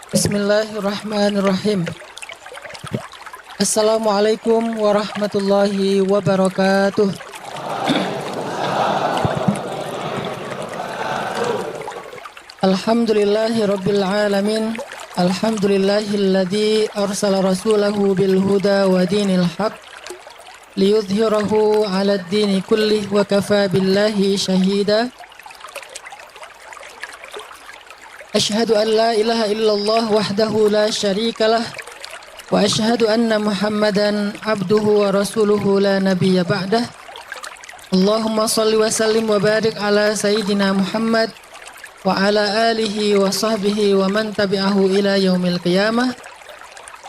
Bismillahirrahmanirrahim. Assalamualaikum warahmatullahi wabarakatuh. Alhamdulillahi rabbil alamin. Alhamdulillahilladzi arsala rasulahu bil huda wa dinil haq liyudhhirahu 'alad dini kullih wa kafa billahi shahida. Asyhadu an la ilaha illallah wahdahu la syarikalah wa asyhadu anna Muhammadan abduhu wa rasuluhu la nabiyya ba'dah. Allahumma shalli wa sallim wa barik ala sayyidina Muhammad wa ala alihi wa sahbihi wa man tabi'ahu ila yaumil qiyamah.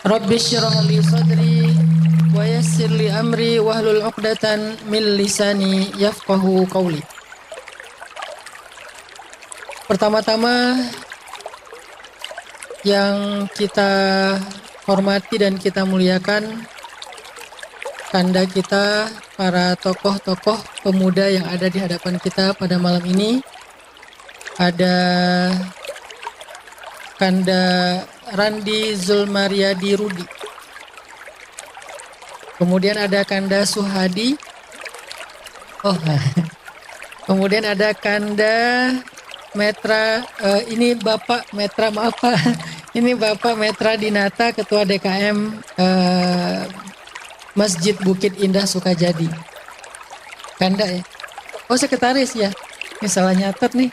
Rabbi shrah li sadri wa yassir li amri wahlul 'uqdatan min lisani yafqahu qawli. Pertama-tama yang kita hormati dan kita muliakan Kanda kita, para tokoh-tokoh pemuda yang ada di hadapan kita pada malam ini. Ada Kanda Randi Zulmaryadi Rudi. Kemudian ada Kanda Suhadi. Kemudian ada Kanda Metra, ini Bapak Metra, maaf Pak, ini Bapak Metra Dinata, Ketua DKM Masjid Bukit Indah Sukajadi. Kanda ya? Oh, sekretaris ya? Ini salah nyatet nih.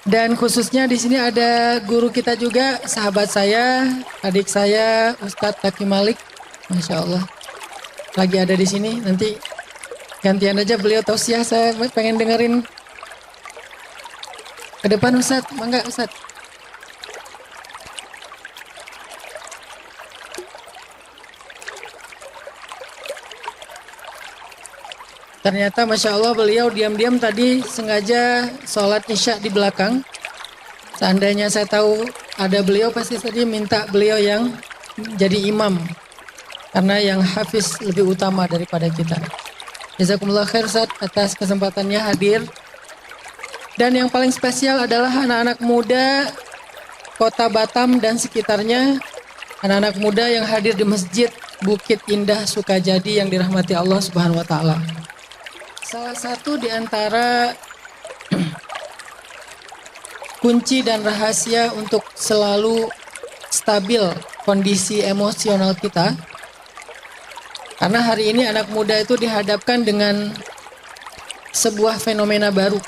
Dan khususnya di sini ada guru kita juga, sahabat saya, adik saya, Ustadz Taki Malik, Masya Allah, lagi ada di sini. Nanti gantian aja beliau tausiah, saya pengen dengerin. Ke depan Ustadz, mangga Ustadz. Ternyata Masya Allah beliau diam-diam tadi sengaja sholat isya di belakang. Seandainya saya tahu ada beliau, pasti tadi minta beliau yang jadi imam. Karena yang hafiz lebih utama daripada kita. Jazakumullah khair Ustadz atas kesempatannya hadir. Dan yang paling spesial adalah anak-anak muda Kota Batam dan sekitarnya, anak-anak muda yang hadir di Masjid Bukit Indah Sukajadi yang dirahmati Allah Subhanahu wa taala. Salah satu di antara kunci dan rahasia untuk selalu stabil kondisi emosional kita, karena hari ini anak muda itu dihadapkan dengan sebuah fenomena baru,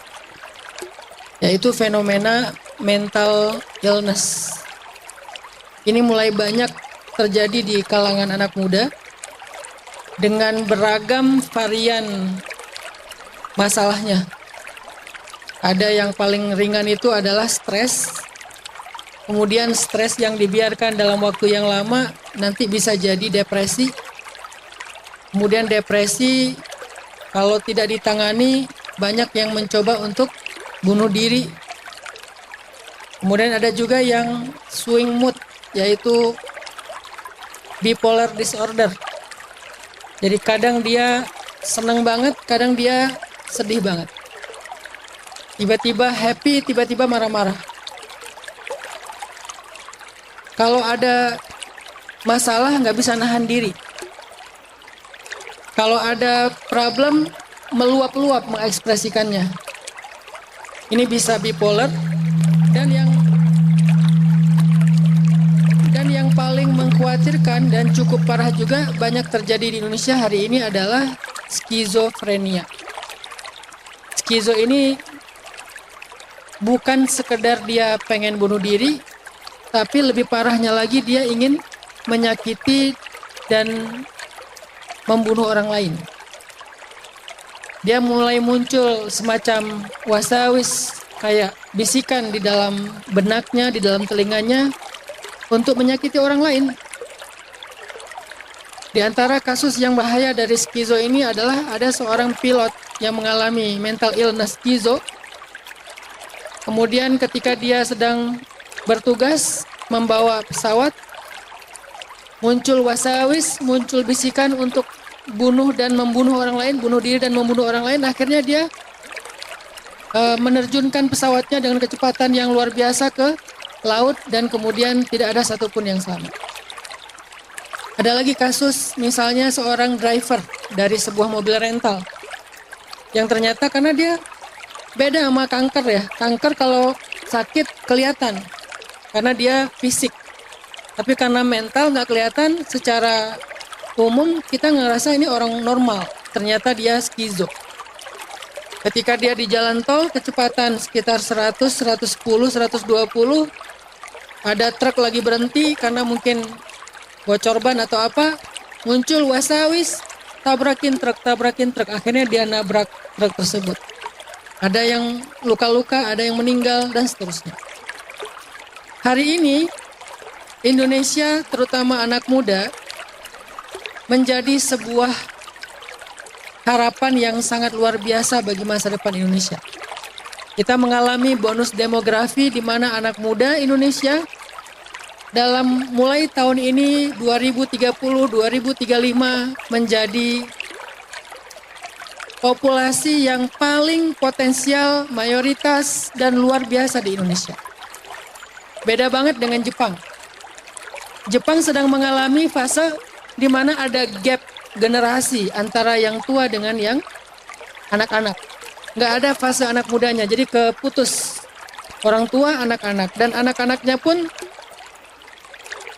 yaitu fenomena mental illness. Ini mulai banyak terjadi di kalangan anak muda dengan beragam varian masalahnya. Ada yang paling ringan itu adalah stres. Kemudian stres yang dibiarkan dalam waktu yang lama nanti bisa jadi depresi. Kemudian depresi kalau tidak ditangani banyak yang mencoba untuk bunuh diri. Kemudian ada juga yang swing mood, yaitu bipolar disorder. Jadi kadang dia senang banget, kadang dia sedih banget. Tiba-tiba happy, tiba-tiba marah-marah. Kalau ada masalah nggak bisa nahan diri. Kalau ada problem meluap-luap mengekspresikannya. Ini bisa bipolar. Dan yang paling mengkhawatirkan dan cukup parah juga banyak terjadi di Indonesia hari ini adalah skizofrenia. Skizo ini bukan sekedar dia pengen bunuh diri, tapi lebih parahnya lagi dia ingin menyakiti dan membunuh orang lain. Dia mulai muncul semacam wasawis, kayak bisikan di dalam benaknya, di dalam telinganya untuk menyakiti orang lain. Di antara kasus yang bahaya dari skizo ini adalah ada seorang pilot yang mengalami mental illness skizo. Kemudian ketika dia sedang bertugas membawa pesawat, muncul wasawis, muncul bisikan untuk bunuh dan membunuh orang lain, bunuh diri dan membunuh orang lain. Akhirnya dia menerjunkan pesawatnya dengan kecepatan yang luar biasa ke laut dan kemudian tidak ada satupun yang selamat. Ada lagi kasus misalnya seorang driver dari sebuah mobil rental yang ternyata karena dia beda sama kanker ya. Kanker kalau sakit kelihatan karena dia fisik. Tapi karena mental nggak kelihatan, secara umum kita ngerasa ini orang normal. Ternyata dia skizo. Ketika dia di jalan tol kecepatan sekitar 100, 110, 120, ada truk lagi berhenti karena mungkin bocor ban atau apa, muncul wasawis, tabrakin truk. Akhirnya dia nabrak truk tersebut. Ada yang luka-luka, ada yang meninggal, dan seterusnya. Hari ini, Indonesia, terutama anak muda, menjadi sebuah harapan yang sangat luar biasa bagi masa depan Indonesia. Kita mengalami bonus demografi di mana anak muda Indonesia dalam mulai tahun ini 2030-2035 menjadi populasi yang paling potensial, mayoritas, dan luar biasa di Indonesia. Beda banget dengan Jepang. Jepang sedang mengalami fase di mana ada gap generasi antara yang tua dengan yang anak-anak. Nggak ada fase anak mudanya, jadi keputus. Orang tua, anak-anak. Dan anak-anaknya pun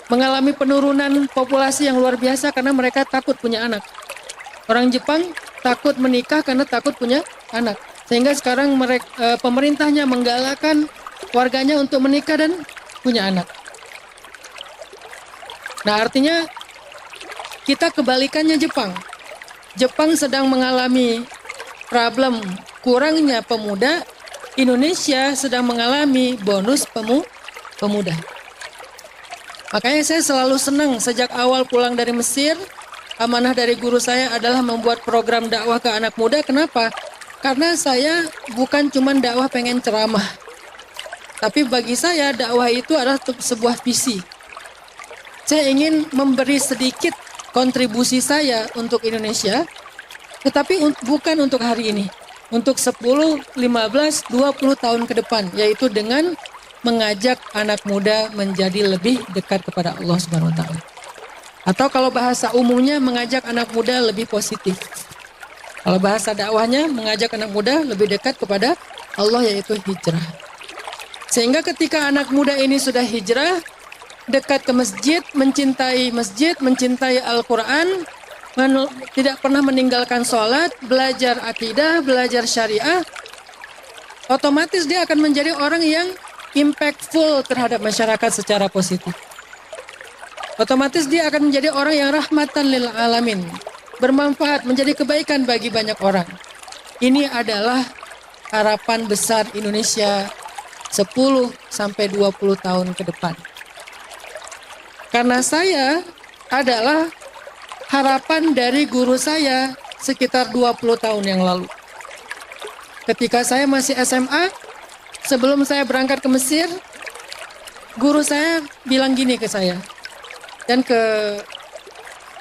mengalami penurunan populasi yang luar biasa karena mereka takut punya anak. Orang Jepang takut menikah karena takut punya anak. Sehingga sekarang pemerintahnya menggalakkan warganya untuk menikah dan punya anak. Nah, artinya kita kebalikannya Jepang. Jepang sedang mengalami problem kurangnya pemuda, Indonesia sedang mengalami bonus pemuda. Makanya saya selalu senang sejak awal pulang dari Mesir. Amanah dari guru saya adalah membuat program dakwah ke anak muda. Kenapa? Karena saya bukan cuma dakwah pengen ceramah. Tapi bagi saya dakwah itu adalah sebuah visi. Saya ingin memberi sedikit kontribusi saya untuk Indonesia. Tetapi bukan untuk hari ini. Untuk 10, 15, 20 tahun ke depan. Yaitu dengan mengajak anak muda menjadi lebih dekat kepada Allah Subhanahu wa Ta'ala. Atau kalau bahasa umumnya mengajak anak muda lebih positif. Kalau bahasa dakwahnya mengajak anak muda lebih dekat kepada Allah, yaitu hijrah. Sehingga ketika anak muda ini sudah hijrah, dekat ke masjid, mencintai Al-Quran, tidak pernah meninggalkan sholat, belajar akidah, belajar syariah, otomatis dia akan menjadi orang yang impactful terhadap masyarakat secara positif. Otomatis dia akan menjadi orang yang rahmatan lil alamin, bermanfaat, menjadi kebaikan bagi banyak orang. Ini adalah harapan besar Indonesia 10 sampai 20 tahun ke depan. Karena saya adalah harapan dari guru saya sekitar 20 tahun yang lalu. Ketika saya masih SMA, sebelum saya berangkat ke Mesir, guru saya bilang gini ke saya. Dan ke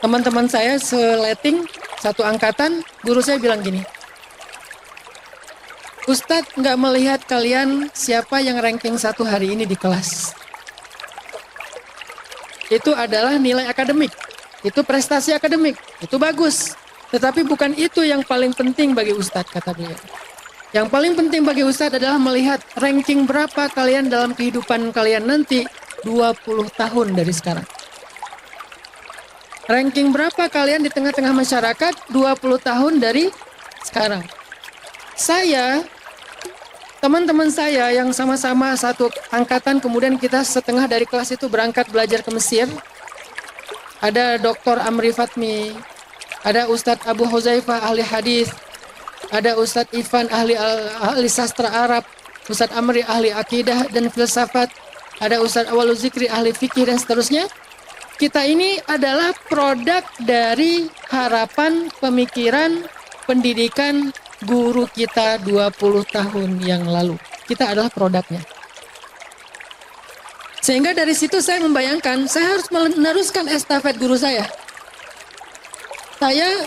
teman-teman saya seleting satu angkatan, guru saya bilang gini, Ustadz nggak melihat kalian siapa yang ranking 1 hari ini di kelas. Itu adalah nilai akademik, itu prestasi akademik, itu bagus. Tetapi bukan itu yang paling penting bagi Ustadz, kata beliau. Yang paling penting bagi Ustadz adalah melihat ranking berapa kalian dalam kehidupan kalian nanti 20 tahun dari sekarang. Ranking berapa kalian di tengah-tengah masyarakat 20 tahun dari sekarang. Saya, teman-teman saya yang sama-sama satu angkatan, kemudian kita setengah dari kelas itu berangkat belajar ke Mesir. Ada Dr. Amri Fatmi, ada Ustadz Abu Huzaifah ahli hadis, ada Ustadz Ivan ahli sastra Arab, Ustadz Amri ahli akidah dan filsafat, ada Ustadz Awalul Zikri ahli fikih dan seterusnya. Kita ini adalah produk dari harapan, pemikiran, pendidikan guru kita 20 tahun yang lalu. Kita adalah produknya. Sehingga dari situ saya membayangkan, saya harus meneruskan estafet guru saya. Saya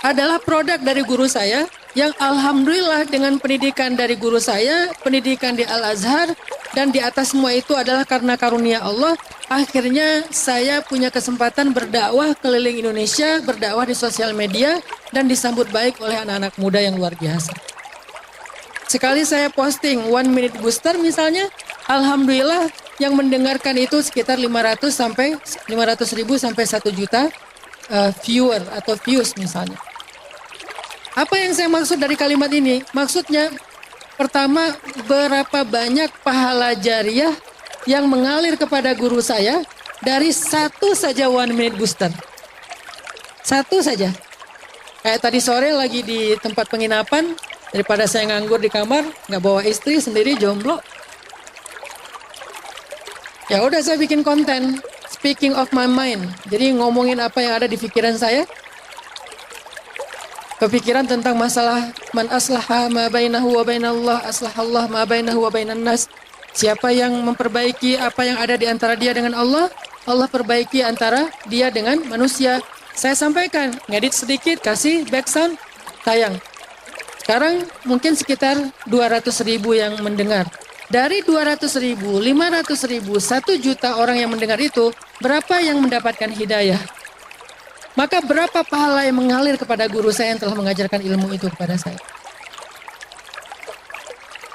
adalah produk dari guru saya, yang alhamdulillah dengan pendidikan dari guru saya, pendidikan di Al-Azhar, dan di atas semua itu adalah karena karunia Allah. Akhirnya saya punya kesempatan berdakwah keliling Indonesia, berdakwah di sosial media, dan disambut baik oleh anak-anak muda yang luar biasa. Sekali saya posting 1 minute booster misalnya, alhamdulillah yang mendengarkan itu sekitar 500 ribu sampai 1 juta viewer atau views misalnya. Apa yang saya maksud dari kalimat ini? Maksudnya pertama, berapa banyak pahala jariah yang mengalir kepada guru saya dari satu saja 1 minute booster. Satu saja. Kayak tadi sore lagi di tempat penginapan, daripada saya nganggur di kamar, nggak bawa istri, sendiri jomblo. Ya udah saya bikin konten, speaking of my mind. Jadi ngomongin apa yang ada di pikiran saya. Kepikiran tentang masalah man aslaha ma bainahu wa bainallah aslahallah ma bainahu wa bainan nas. Siapa yang memperbaiki apa yang ada di antara dia dengan Allah, Allah perbaiki antara dia dengan manusia. Saya sampaikan, ngedit sedikit, kasih back sound, tayang. Sekarang mungkin sekitar 200 ribu yang mendengar. Dari 200 ribu, 500 ribu, 1 juta orang yang mendengar itu, berapa yang mendapatkan hidayah? Maka berapa pahala yang mengalir kepada guru saya yang telah mengajarkan ilmu itu kepada saya.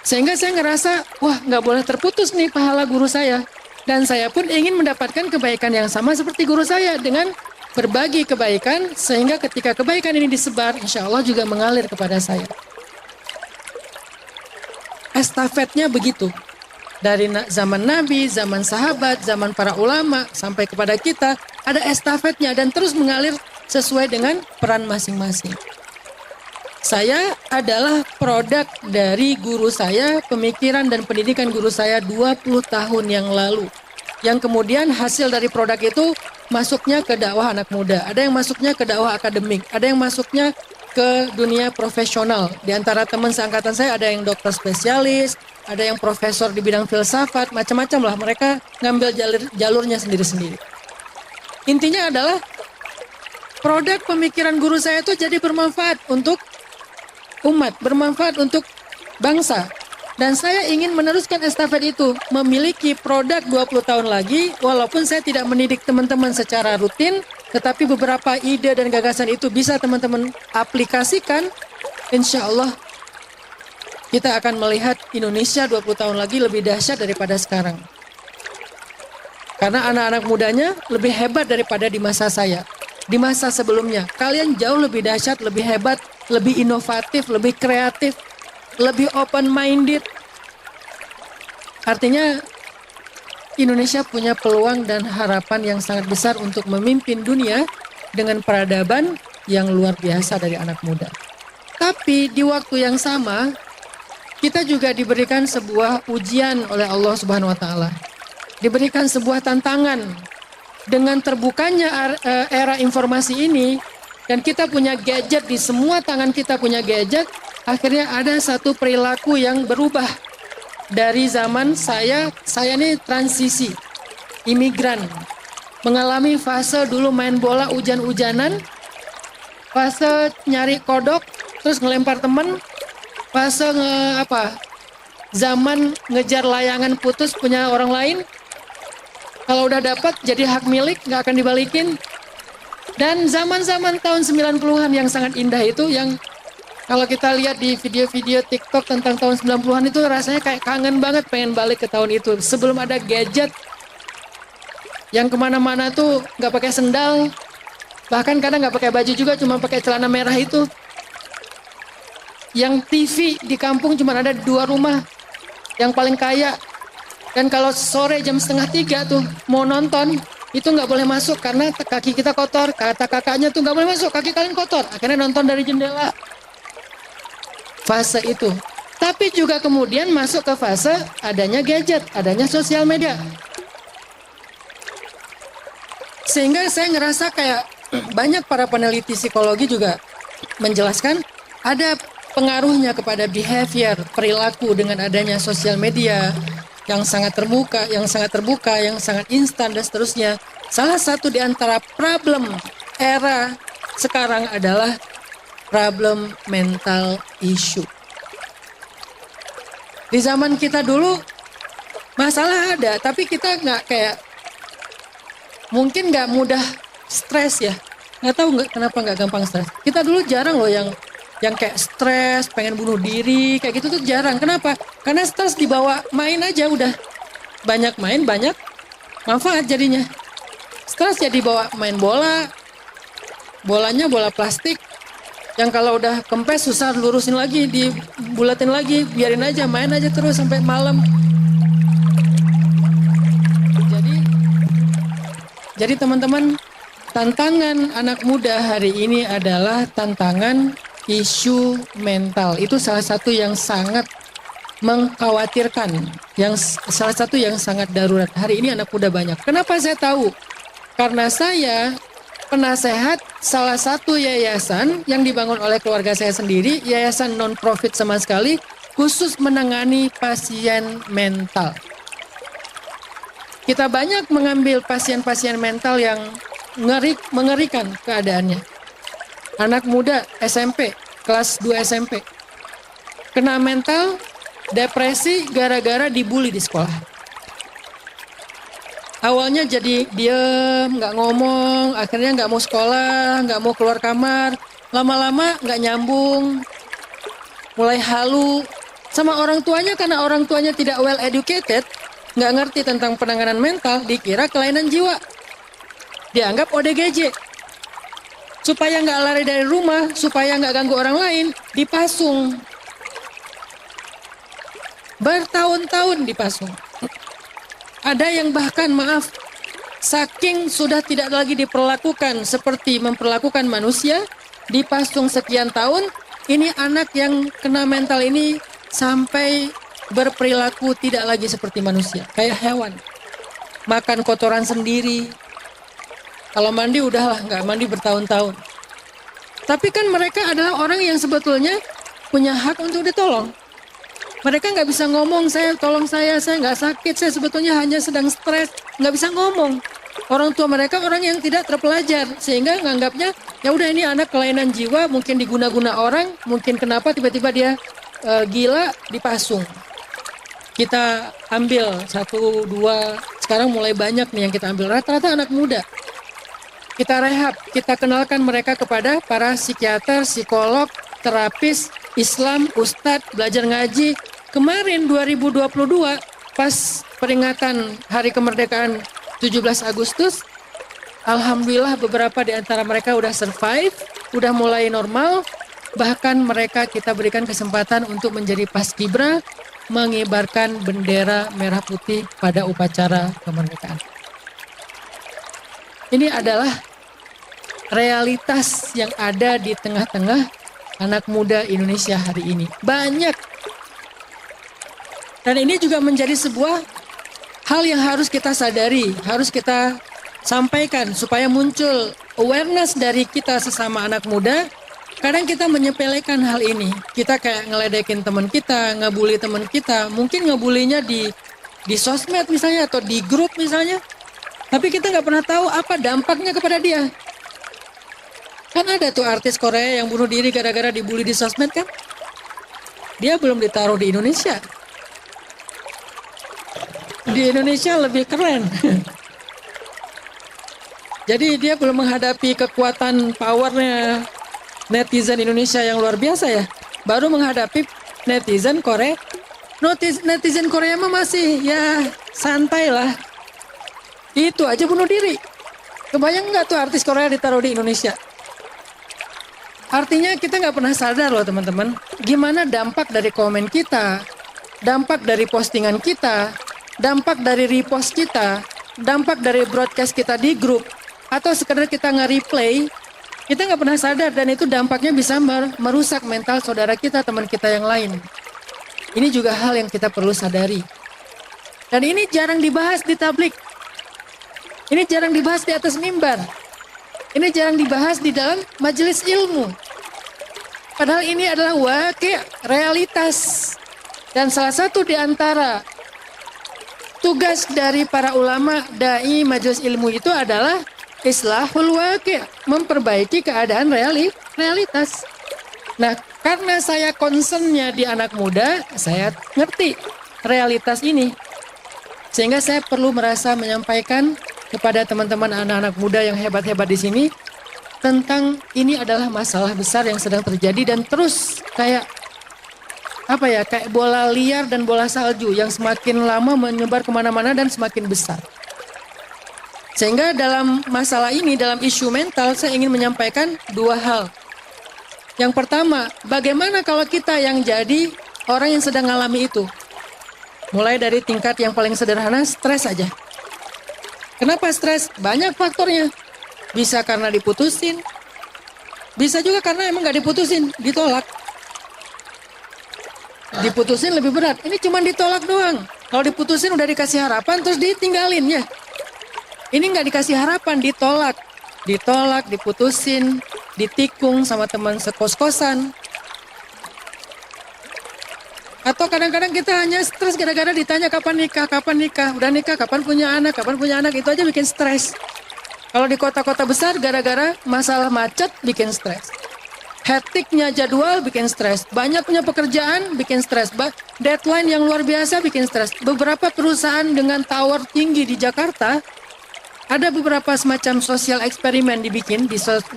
Sehingga saya ngerasa, wah nggak boleh terputus nih pahala guru saya. Dan saya pun ingin mendapatkan kebaikan yang sama seperti guru saya dengan berbagi kebaikan. Sehingga ketika kebaikan ini disebar, insya Allah juga mengalir kepada saya. Estafetnya begitu. Dari zaman Nabi, zaman sahabat, zaman para ulama, sampai kepada kita, ada estafetnya dan terus mengalir sesuai dengan peran masing-masing. Saya adalah produk dari guru saya, pemikiran dan pendidikan guru saya 20 tahun yang lalu. Yang kemudian hasil dari produk itu masuknya ke dakwah anak muda. Ada yang masuknya ke dakwah akademik, ada yang masuknya ke dunia profesional. Di antara teman seangkatan saya ada yang dokter spesialis, ada yang profesor di bidang filsafat, macam-macam lah. Mereka ngambil jalurnya sendiri-sendiri. Intinya adalah produk pemikiran guru saya itu jadi bermanfaat untuk umat, bermanfaat untuk bangsa. Dan saya ingin meneruskan estafet itu, memiliki produk 20 tahun lagi, walaupun saya tidak mendidik teman-teman secara rutin, tetapi beberapa ide dan gagasan itu bisa teman-teman aplikasikan, insya Allah kita akan melihat Indonesia 20 tahun lagi lebih dahsyat daripada sekarang. Karena anak-anak mudanya lebih hebat daripada di masa saya. Di masa sebelumnya, kalian jauh lebih dahsyat, lebih hebat, lebih inovatif, lebih kreatif, lebih open-minded. Artinya Indonesia punya peluang dan harapan yang sangat besar untuk memimpin dunia dengan peradaban yang luar biasa dari anak muda. Tapi di waktu yang sama, kita juga diberikan sebuah ujian oleh Allah Subhanahu wa taala. Diberikan sebuah tantangan dengan terbukanya era informasi ini dan kita punya gadget, di semua tangan kita punya gadget, akhirnya ada satu perilaku yang berubah. Dari zaman saya ini transisi, imigran, mengalami fase dulu main bola hujan-hujanan, fase nyari kodok, terus ngelempar temen, fase zaman ngejar layangan putus punya orang lain, kalau udah dapat jadi hak milik, nggak akan dibalikin. Dan zaman-zaman tahun 90-an yang sangat indah itu, yang kalau kita lihat di video-video TikTok tentang tahun 90-an itu rasanya kayak kangen banget pengen balik ke tahun itu. Sebelum ada gadget yang kemana-mana tuh nggak pakai sendal, bahkan kadang nggak pakai baju juga, cuma pakai celana merah itu. Yang TV di kampung cuma ada 2 rumah, yang paling kaya. Dan kalau sore jam 2:30 tuh mau nonton, itu nggak boleh masuk karena kaki kita kotor. Kata kakaknya tuh nggak boleh masuk, kaki kalian kotor. Akhirnya nonton dari jendela. Fase itu. Tapi juga kemudian masuk ke fase adanya gadget, adanya sosial media. Sehingga saya ngerasa kayak banyak para peneliti psikologi juga menjelaskan ada pengaruhnya kepada behavior, perilaku dengan adanya sosial media yang sangat terbuka, yang sangat instan dan seterusnya. Salah satu di antara problem era sekarang adalah problem mental issue. Di zaman kita dulu, Masalah ada, tapi kita nggak kayak, mungkin nggak mudah stres ya. Nggak tahu nggak kenapa nggak gampang stres. Kita dulu jarang loh yang kayak stres, pengen bunuh diri, kayak gitu tuh jarang. Kenapa? Karena stres dibawa main aja udah. Banyak main, banyak manfaat jadinya. Stres jadi bawa main bola, bolanya bola plastik, yang kalau udah kempes susah lurusin lagi, dibulatin lagi, biarin aja, main aja terus sampai malam. Jadi teman-teman, tantangan anak muda hari ini adalah tantangan isu mental. Itu salah satu yang sangat mengkhawatirkan, yang salah satu yang sangat darurat. Hari ini anak muda banyak. Kenapa saya tahu? Karena saya penasehat salah satu yayasan yang dibangun oleh keluarga saya sendiri, yayasan non-profit sama sekali, khusus menangani pasien mental. Kita banyak mengambil pasien-pasien mental yang mengerikan keadaannya. Anak muda SMP, kelas 2 SMP, kena mental, depresi gara-gara dibully di sekolah. Awalnya jadi diem, nggak ngomong, akhirnya nggak mau sekolah, nggak mau keluar kamar. Lama-lama nggak nyambung, mulai halu sama orang tuanya karena orang tuanya tidak well educated, nggak ngerti tentang penanganan mental, dikira kelainan jiwa, dianggap ODGJ. Supaya nggak lari dari rumah, supaya nggak ganggu orang lain, dipasung. Bertahun-tahun dipasung. Ada yang bahkan maaf, saking sudah tidak lagi diperlakukan seperti memperlakukan manusia, dipasung sekian tahun, ini anak yang kena mental ini sampai berperilaku tidak lagi seperti manusia, kayak hewan. Makan kotoran sendiri. Kalau mandi udahlah, nggak mandi bertahun-tahun. Tapi kan mereka adalah orang yang sebetulnya punya hak untuk ditolong. Mereka nggak bisa ngomong, tolong saya nggak sakit, saya sebetulnya hanya sedang stres, nggak bisa ngomong. Orang tua mereka orang yang tidak terpelajar, sehingga nganggapnya ya udah ini anak kelainan jiwa, mungkin diguna-guna orang, mungkin kenapa tiba-tiba dia gila, dipasung. Kita ambil 1, 2, sekarang mulai banyak nih yang kita ambil, rata-rata anak muda. Kita rehab, kita kenalkan mereka kepada para psikiater, psikolog, terapis, Islam, ustadz, belajar ngaji. Kemarin 2022 pas peringatan Hari Kemerdekaan 17 Agustus, alhamdulillah beberapa di antara mereka udah survive, udah mulai normal. Bahkan mereka kita berikan kesempatan untuk menjadi paskibra, mengibarkan bendera merah putih pada upacara kemerdekaan. Ini adalah realitas yang ada di tengah-tengah anak muda Indonesia hari ini. Banyak. Dan ini juga menjadi sebuah hal yang harus kita sadari, harus kita sampaikan supaya muncul awareness dari kita sesama anak muda. Kadang kita menyepelekan hal ini. Kita kayak ngeledekin teman kita, ngebully teman kita. Mungkin ngebulinya di sosmed misalnya atau di grup misalnya. Tapi kita nggak pernah tahu apa dampaknya kepada dia. Kan ada tuh artis Korea yang bunuh diri gara-gara dibully di sosmed kan? Dia belum ditaruh di Indonesia. Di Indonesia lebih keren. Jadi dia belum menghadapi kekuatan powernya netizen Indonesia yang luar biasa ya. Baru menghadapi netizen Korea. Netizen Korea mah masih ya santai lah. Itu aja bunuh diri. Kebayang nggak tuh artis Korea ditaruh di Indonesia? Artinya kita nggak pernah sadar loh teman-teman. Gimana dampak dari komen kita, dampak dari postingan kita, dampak dari repost kita, dampak dari broadcast kita di grup, atau sekedar kita nge-replay, kita nggak pernah sadar dan itu dampaknya bisa merusak mental saudara kita, teman kita yang lain. Ini juga hal yang kita perlu sadari. Dan ini jarang dibahas di tablik. Ini jarang dibahas di atas mimbar. Ini jarang dibahas di dalam majelis ilmu. Padahal ini adalah realitas. Dan salah satu di antara tugas dari para ulama, dai, majelis ilmu itu adalah islahul waqi', memperbaiki keadaan realitas. Nah, karena saya concernnya di anak muda, saya ngerti realitas ini. Sehingga saya perlu merasa menyampaikan kepada teman-teman anak-anak muda yang hebat-hebat di sini tentang ini adalah masalah besar yang sedang terjadi dan terus kayak kayak bola liar dan bola salju yang semakin lama menyebar kemana-mana dan semakin besar. Sehingga dalam masalah ini, dalam isu mental, saya ingin menyampaikan dua hal. Yang pertama, bagaimana kalau kita yang jadi orang yang sedang mengalami itu? Mulai dari tingkat yang paling sederhana, stres aja. Kenapa stres? Banyak faktornya. Bisa karena diputusin, bisa juga karena emang gak diputusin, ditolak. Diputusin lebih berat, ini cuma ditolak doang. Kalau diputusin udah dikasih harapan, terus ditinggalin ya. Ini nggak dikasih harapan, ditolak. Ditolak, diputusin, ditikung sama teman sekos-kosan. Atau kadang-kadang kita hanya stres gara-gara ditanya kapan nikah. Udah nikah, kapan punya anak, itu aja bikin stres. Kalau di kota-kota besar gara-gara masalah macet bikin stres. Hektiknya jadwal bikin stres. Banyaknya pekerjaan bikin stres. Deadline yang luar biasa bikin stres. Beberapa perusahaan dengan tower tinggi di Jakarta, ada beberapa semacam sosial eksperimen dibikin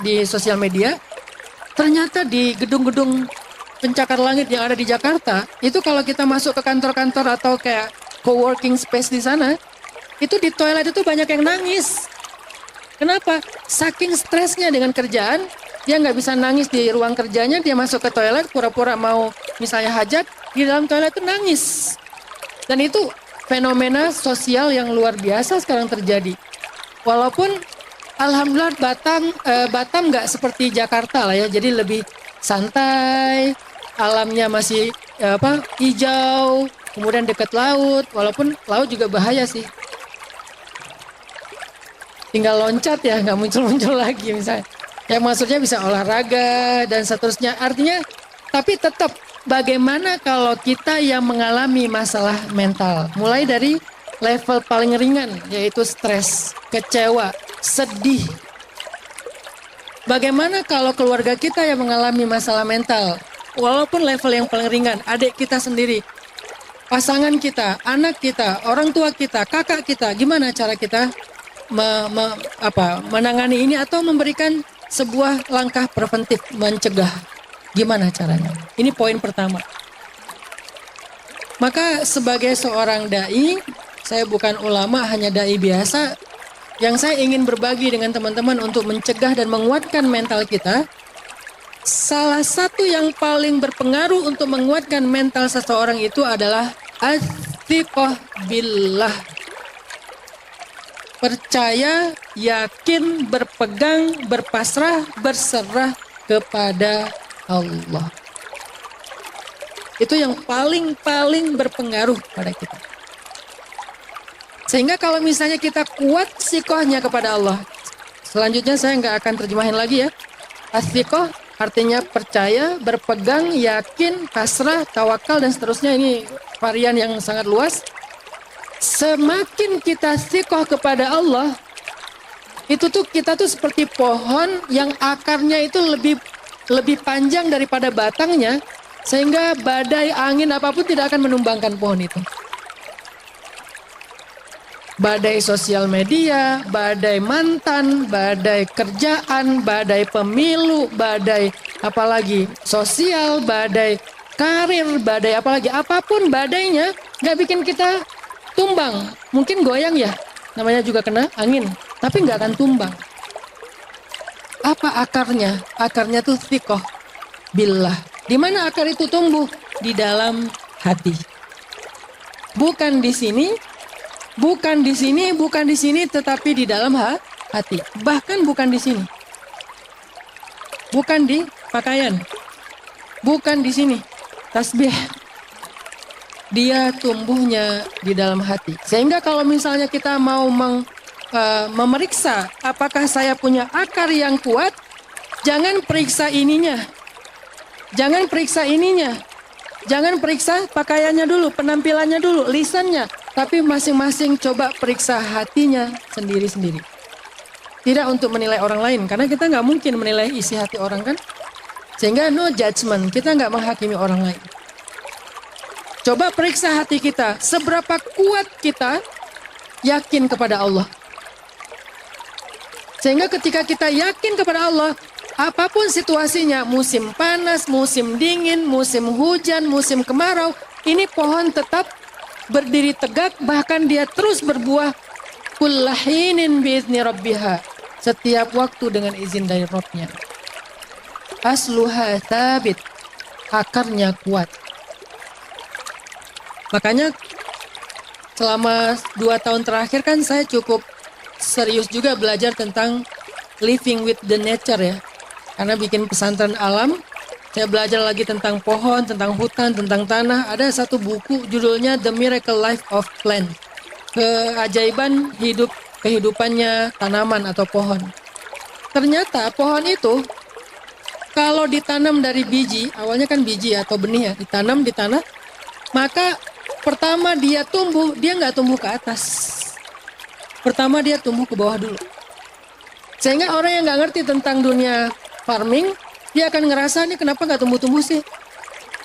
di sosial media. Ternyata di gedung-gedung pencakar langit yang ada di Jakarta, itu kalau kita masuk ke kantor-kantor atau kayak co-working space di sana, itu di toilet itu banyak yang nangis. Kenapa? Saking stresnya dengan kerjaan, dia nggak bisa nangis di ruang kerjanya, dia masuk ke toilet, pura-pura mau misalnya hajat, di dalam toilet itu nangis. Dan itu fenomena sosial yang luar biasa sekarang terjadi. Walaupun alhamdulillah Batam nggak seperti Jakarta lah ya, jadi lebih santai, alamnya masih hijau, kemudian dekat laut, walaupun laut juga bahaya sih. Tinggal loncat ya, nggak muncul-muncul lagi misalnya. Ya maksudnya bisa olahraga dan seterusnya. Artinya, tapi tetap bagaimana kalau kita yang mengalami masalah mental, mulai dari level paling ringan, yaitu stres, kecewa, sedih. Bagaimana kalau keluarga kita yang mengalami masalah mental, walaupun level yang paling ringan, adik kita sendiri, pasangan kita, anak kita, orang tua kita, kakak kita, gimana cara kita menangani ini atau memberikan sebuah langkah preventif mencegah? Gimana caranya? Ini poin pertama. Maka sebagai seorang dai, saya bukan ulama, hanya dai biasa. Yang saya ingin berbagi dengan teman-teman untuk mencegah dan menguatkan mental kita. Salah satu yang paling berpengaruh untuk menguatkan mental seseorang itu adalah ats-tsiqah billah. Percaya, yakin, berpegang, berpasrah, berserah kepada Allah. Itu yang paling berpengaruh pada kita. Sehingga kalau misalnya kita kuat sikohnya kepada Allah. Selanjutnya saya nggak akan terjemahin lagi ya. As-sikoh artinya percaya, berpegang, yakin, pasrah, tawakal dan seterusnya. Ini varian yang sangat luas. Semakin kita sikoh kepada Allah, itu tuh kita tuh seperti pohon yang akarnya itu lebih panjang daripada batangnya, sehingga badai angin apapun tidak akan menumbangkan pohon itu. Badai sosial media, badai mantan, badai kerjaan, badai pemilu, badai apalagi sosial, badai karir, badai apalagi, apapun badainya nggak bikin kita tumbang. Mungkin goyang ya, namanya juga kena angin, tapi nggak akan tumbang. Apa akarnya? Akarnya tuh thiqah billah. Di mana akar itu tumbuh? Di dalam hati. Bukan di sini, bukan di sini, bukan di sini, tetapi di dalam hati. Bahkan bukan di sini. Bukan di pakaian. Bukan di sini. Tasbih. Dia tumbuhnya di dalam hati. Sehingga kalau misalnya kita mau memeriksa apakah saya punya akar yang kuat, jangan periksa ininya. Jangan periksa ininya. Jangan periksa pakaiannya dulu, penampilannya dulu, lisannya. Tapi masing-masing coba periksa hatinya sendiri-sendiri. Tidak untuk menilai orang lain, karena kita nggak mungkin menilai isi hati orang kan. Sehingga no judgment, kita nggak menghakimi orang lain. Coba periksa hati kita, seberapa kuat kita yakin kepada Allah. Sehingga ketika kita yakin kepada Allah, apapun situasinya, musim panas, musim dingin, musim hujan, musim kemarau, ini pohon tetap berdiri tegak, bahkan dia terus berbuah kullahinin biizni rabbiha, setiap waktu dengan izin dari Rabbnya. Asluha thabit, akarnya kuat. Makanya selama 2 tahun terakhir kan saya cukup serius juga belajar tentang living with the nature ya. Karena bikin pesantren alam, saya belajar lagi tentang pohon, tentang hutan, tentang tanah. Ada satu buku judulnya The Miracle Life of Plant. Keajaiban kehidupannya tanaman atau pohon. Ternyata pohon itu kalau ditanam dari biji, awalnya kan biji atau benih ya, ditanam di tanah, maka pertama dia tumbuh, dia nggak tumbuh ke atas. Pertama dia tumbuh ke bawah dulu. Sehingga orang yang nggak ngerti tentang dunia farming, dia akan ngerasa ini kenapa nggak tumbuh-tumbuh sih?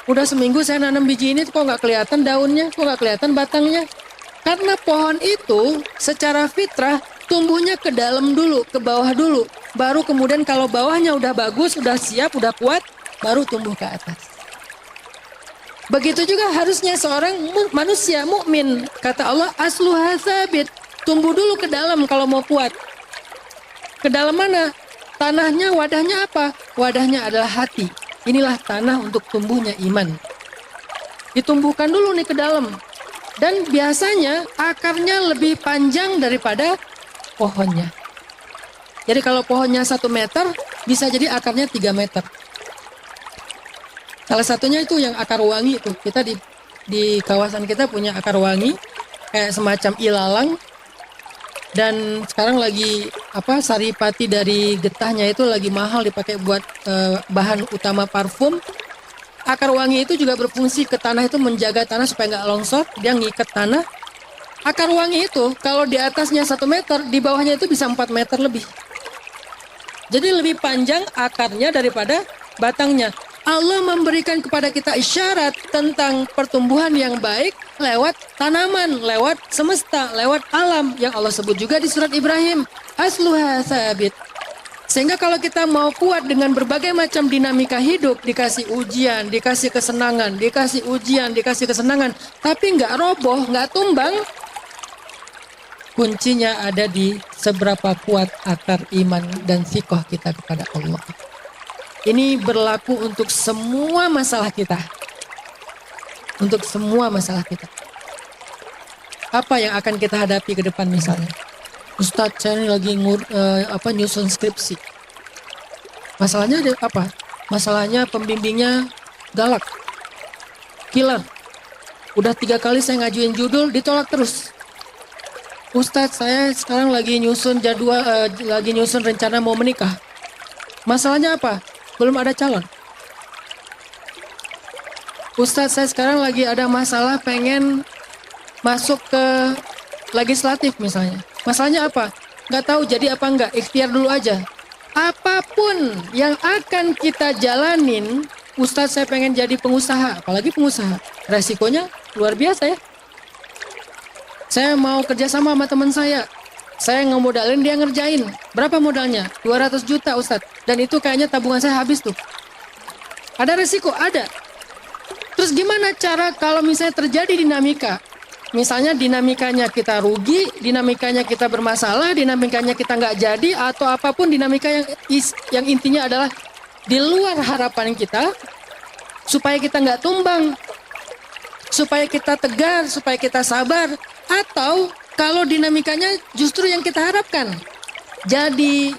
Udah seminggu saya nanam biji ini, kok nggak kelihatan daunnya, kok nggak kelihatan batangnya? Karena pohon itu secara fitrah tumbuhnya ke dalam dulu, ke bawah dulu. Baru kemudian kalau bawahnya udah bagus, udah siap, udah kuat, baru tumbuh ke atas. Begitu juga harusnya seorang manusia mukmin. Kata Allah, asluha tsabit. Tumbuh dulu ke dalam kalau mau kuat. Ke dalam mana? Tanahnya, wadahnya apa? Wadahnya adalah hati. Inilah tanah untuk tumbuhnya iman. Ditumbuhkan dulu nih ke dalam. Dan biasanya akarnya lebih panjang daripada pohonnya. Jadi kalau pohonnya 1 meter, bisa jadi akarnya 3 meter. Salah satunya itu yang akar wangi itu. Kita di kawasan kita punya akar wangi, kayak semacam ilalang. Dan sekarang lagi saripati dari getahnya itu lagi mahal dipakai buat bahan utama parfum. Akar wangi itu juga berfungsi ke tanah itu menjaga tanah supaya nggak longsor, dia ngikat tanah. Akar wangi itu kalau di atasnya 1 meter, di bawahnya itu bisa 4 meter lebih. Jadi lebih panjang akarnya daripada batangnya. Allah memberikan kepada kita isyarat tentang pertumbuhan yang baik lewat tanaman, lewat semesta, lewat alam yang Allah sebut juga di surat Ibrahim. Asluha tsabit. Sehingga kalau kita mau kuat dengan berbagai macam dinamika hidup, dikasih ujian, dikasih kesenangan, dikasih ujian, dikasih kesenangan, tapi nggak roboh, nggak tumbang, kuncinya ada di seberapa kuat akar iman dan sikoh kita kepada Allah. Ini berlaku untuk semua masalah kita. Untuk semua masalah kita. Apa yang akan kita hadapi ke depan misalnya? Ustadz, saya ini lagi nyusun skripsi. Masalahnya ada apa? Masalahnya pembimbingnya galak. Killer. Udah 3 kali saya ngajuin judul, ditolak terus. Ustadz, saya sekarang lagi nyusun lagi nyusun rencana mau menikah. Masalahnya apa? Belum ada calon. Ustadz, saya sekarang lagi ada masalah pengen masuk ke legislatif misalnya. Masalahnya apa? Nggak tahu jadi apa enggak, ikhtiar dulu aja. Apapun yang akan kita jalanin, Ustadz saya pengen jadi pengusaha, apalagi pengusaha. Resikonya luar biasa ya. Saya mau kerjasama sama teman saya ngemodalin, dia ngerjain. Berapa modalnya? 200 juta Ustadz. Dan itu kayaknya tabungan saya habis tuh. Ada resiko? Ada. Terus gimana cara kalau misalnya terjadi dinamika? Misalnya dinamikanya kita rugi, dinamikanya kita bermasalah, dinamikanya kita nggak jadi, atau apapun dinamika yang intinya adalah di luar harapan kita, supaya kita nggak tumbang, supaya kita tegar, supaya kita sabar, atau kalau dinamikanya justru yang kita harapkan. Jadi,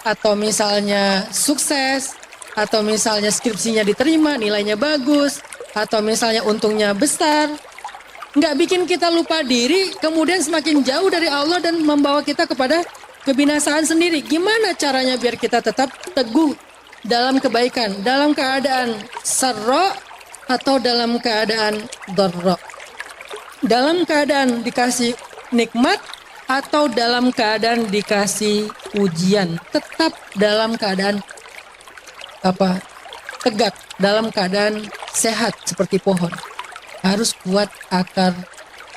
atau misalnya sukses, atau misalnya skripsinya diterima, nilainya bagus, atau misalnya untungnya besar. Nggak bikin kita lupa diri, kemudian semakin jauh dari Allah dan membawa kita kepada kebinasaan sendiri. Gimana caranya biar kita tetap teguh dalam kebaikan, dalam keadaan sarra atau dalam keadaan dharra? Dalam keadaan dikasih nikmat atau dalam keadaan dikasih ujian, tetap dalam keadaan tegak, dalam keadaan sehat seperti pohon. Harus kuat akar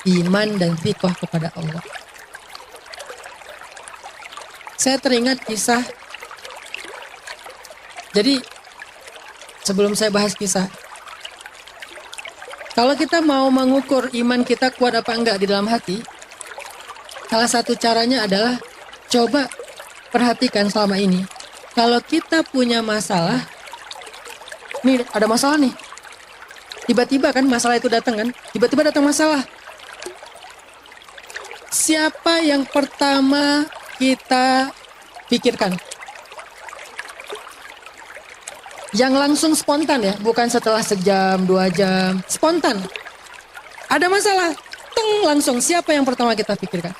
iman dan thiqah kepada Allah. Saya teringat kisah. Jadi sebelum saya bahas kisah, kalau kita mau mengukur iman kita kuat apa enggak di dalam hati, salah satu caranya adalah coba perhatikan selama ini. Kalau kita punya masalah, nih ada masalah nih. Tiba-tiba kan masalah itu datang kan? Tiba-tiba datang masalah. Siapa yang pertama kita pikirkan? Yang langsung spontan ya, bukan setelah sejam, 2 jam. Spontan. Ada masalah, teng langsung. Siapa yang pertama kita pikirkan?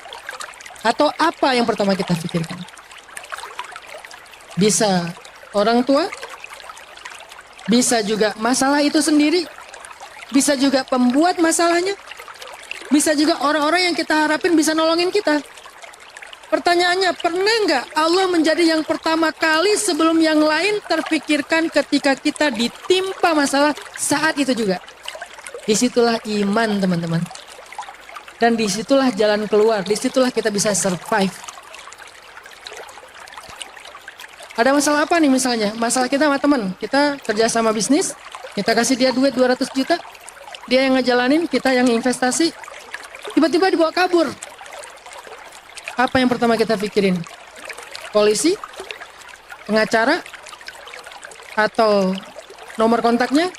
Atau apa yang pertama kita pikirkan? Bisa orang tua, bisa juga masalah itu sendiri, bisa juga pembuat masalahnya, bisa juga orang-orang yang kita harapin bisa nolongin kita. Pertanyaannya, pernah nggak Allah menjadi yang pertama kali sebelum yang lain terpikirkan ketika kita ditimpa masalah saat itu juga? Disitulah iman, teman-teman. Dan disitulah jalan keluar, disitulah kita bisa survive. Ada masalah apa nih misalnya? Masalah kita sama teman, kita kerja sama bisnis, kita kasih dia duit 200 juta, dia yang ngejalanin, kita yang investasi, tiba-tiba dibawa kabur. Apa yang pertama kita pikirin? Polisi? Pengacara? Atau nomor kontaknya?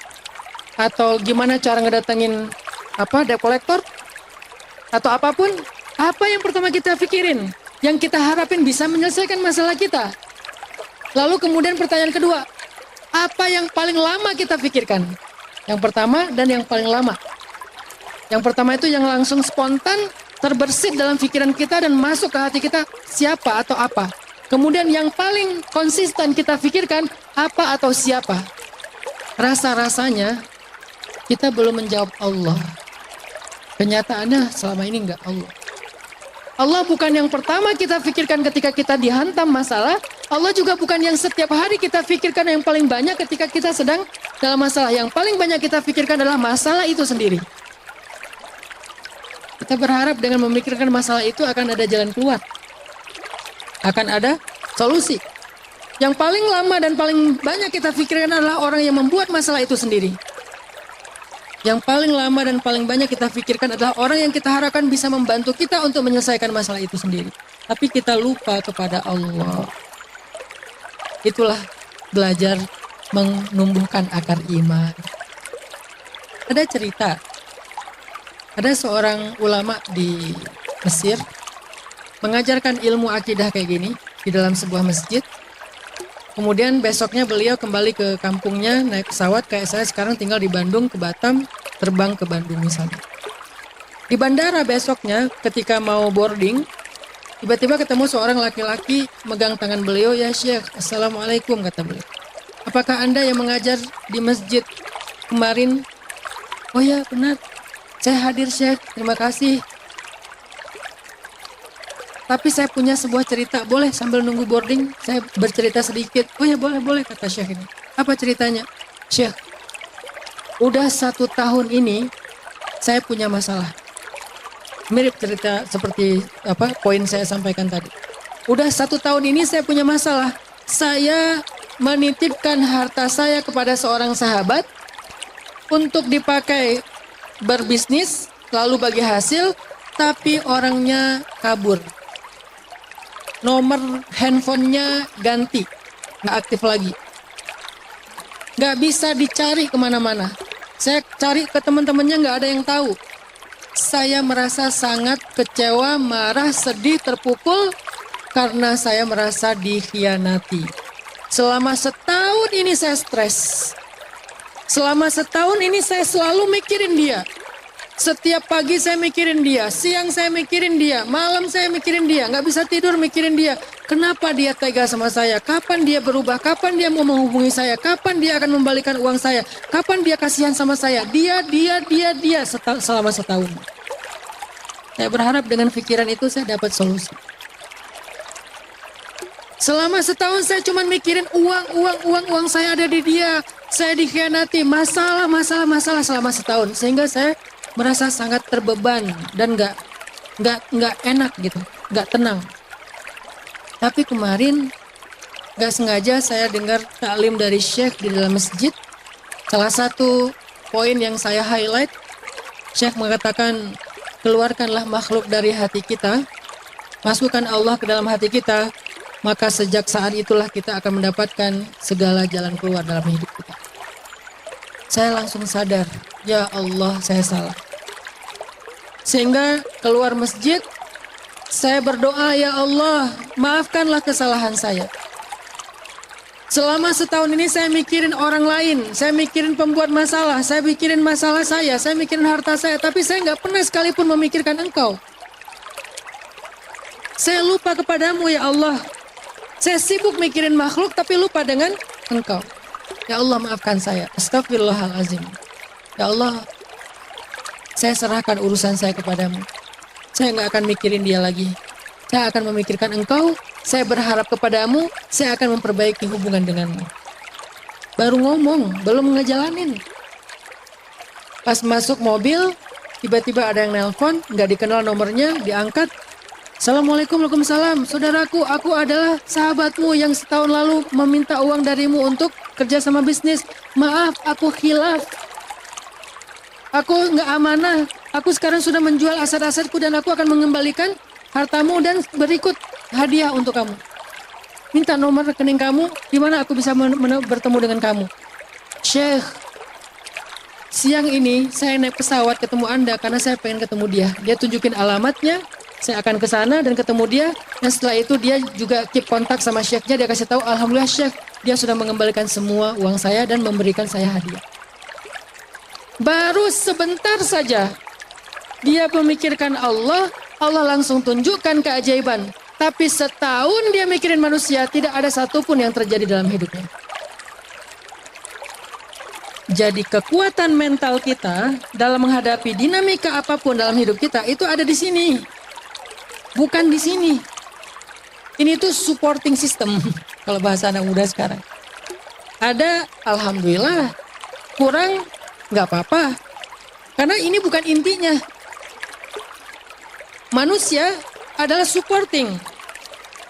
Atau gimana cara ngedatengin debt collector? Atau apapun? Apa yang pertama kita pikirin? Yang kita harapin bisa menyelesaikan masalah kita. Lalu kemudian pertanyaan kedua, apa yang paling lama kita pikirkan? Yang pertama dan yang paling lama. Yang pertama itu yang langsung spontan, terbersit dalam pikiran kita dan masuk ke hati kita, siapa atau apa. Kemudian yang paling konsisten kita pikirkan, apa atau siapa. Rasa-rasanya kita belum menjawab Allah. Kenyataannya selama ini enggak Allah. Allah bukan yang pertama kita pikirkan ketika kita dihantam masalah. Allah juga bukan yang setiap hari kita pikirkan yang paling banyak ketika kita sedang dalam masalah. Yang paling banyak kita pikirkan adalah masalah itu sendiri. Kita berharap dengan memikirkan masalah itu akan ada jalan keluar. Akan ada solusi. Yang paling lama dan paling banyak kita pikirkan adalah orang yang membuat masalah itu sendiri. Yang paling lama dan paling banyak kita pikirkan adalah orang yang kita harapkan bisa membantu kita untuk menyelesaikan masalah itu sendiri. Tapi kita lupa kepada Allah. Itulah belajar menumbuhkan akar iman. Ada cerita. Ada seorang ulama di Mesir mengajarkan ilmu akidah kayak gini di dalam sebuah masjid. Kemudian besoknya beliau kembali ke kampungnya naik pesawat kayak saya sekarang tinggal di Bandung ke Batam, terbang ke Bandung misalnya. Di bandara besoknya ketika mau boarding, tiba-tiba ketemu seorang laki-laki megang tangan beliau, "Ya Syekh, Assalamualaikum," kata beliau. "Apakah Anda yang mengajar di masjid kemarin?" "Oh ya, benar. Saya hadir Syekh, terima kasih. Tapi saya punya sebuah cerita, boleh sambil nunggu boarding saya bercerita sedikit?" "Oh ya boleh," kata Syekh ini. "Apa ceritanya?" "Syekh, udah 1 tahun ini saya punya masalah." Mirip cerita seperti poin saya sampaikan tadi. "Udah 1 tahun ini saya punya masalah. Saya menitipkan harta saya kepada seorang sahabat untuk dipakai berbisnis, lalu bagi hasil, tapi orangnya kabur. Nomor handphonenya ganti, nggak aktif lagi. Nggak bisa dicari kemana-mana. Saya cari ke teman-temannya nggak ada yang tahu. Saya merasa sangat kecewa, marah, sedih, terpukul karena saya merasa dikhianati. Selama 1 tahun ini saya stres. Selama 1 tahun ini saya selalu mikirin dia. Setiap pagi saya mikirin dia, siang saya mikirin dia, malam saya mikirin dia, nggak bisa tidur mikirin dia. Kenapa dia tega sama saya? Kapan dia berubah? Kapan dia mau menghubungi saya? Kapan dia akan membalikan uang saya? Kapan dia kasihan sama saya? Dia selama 1 tahun. Saya berharap dengan pikiran itu saya dapat solusi. Selama 1 tahun saya cuma mikirin uang saya ada di dia. Saya dikhianati, masalah selama 1 tahun. Sehingga saya merasa sangat terbeban dan nggak enak gitu, nggak tenang. Tapi kemarin nggak sengaja saya dengar taklim dari Syekh di dalam masjid. Salah satu poin yang saya highlight, Syekh mengatakan, keluarkanlah makhluk dari hati kita, masukkan Allah ke dalam hati kita, maka sejak saat itulah kita akan mendapatkan segala jalan keluar dalam hidup kita. Saya langsung sadar, ya Allah, saya salah. Sehingga keluar masjid, saya berdoa, ya Allah, maafkanlah kesalahan saya. Selama setahun ini saya mikirin orang lain, saya mikirin pembuat masalah, saya mikirin masalah saya mikirin harta saya, tapi saya nggak pernah sekalipun memikirkan Engkau. Saya lupa kepadamu, ya Allah. Saya sibuk mikirin makhluk, tapi lupa dengan Engkau. Ya Allah, maafkan saya. Astagfirullahaladzim. Ya Allah, saya serahkan urusan saya kepadamu. Saya nggak akan mikirin dia lagi. Saya akan memikirkan Engkau. Saya berharap kepadamu. Saya akan memperbaiki hubungan denganmu. Baru ngomong, belum ngejalanin. Pas masuk mobil, tiba-tiba ada yang nelpon, nggak dikenal nomornya, diangkat. Assalamualaikum, waalaikumsalam. Saudaraku, aku adalah sahabatmu yang setahun lalu meminta uang darimu untuk kerja sama bisnis. Maaf, aku khilaf. Aku nggak amanah. Aku sekarang sudah menjual aset-asetku dan aku akan mengembalikan hartamu dan berikut hadiah untuk kamu. Minta nomor rekening kamu, di mana aku bisa bertemu dengan kamu. Syekh, siang ini saya naik pesawat ketemu Anda karena saya pengen ketemu dia. Dia tunjukin alamatnya, saya akan ke sana dan ketemu dia. Dan setelah itu dia juga keep kontak sama Syekhnya. Dia kasih tahu, alhamdulillah Syekh, dia sudah mengembalikan semua uang saya dan memberikan saya hadiah. Baru sebentar saja dia memikirkan Allah, Allah langsung tunjukkan keajaiban. Tapi setahun dia mikirin manusia, tidak ada satupun yang terjadi dalam hidupnya. Jadi kekuatan mental kita dalam menghadapi dinamika apapun dalam hidup kita itu ada di sini. Bukan di sini. Ini tuh supporting system kalau bahasa anak muda sekarang. Ada, alhamdulillah. Kurang, nggak apa-apa. Karena ini bukan intinya. Manusia adalah supporting.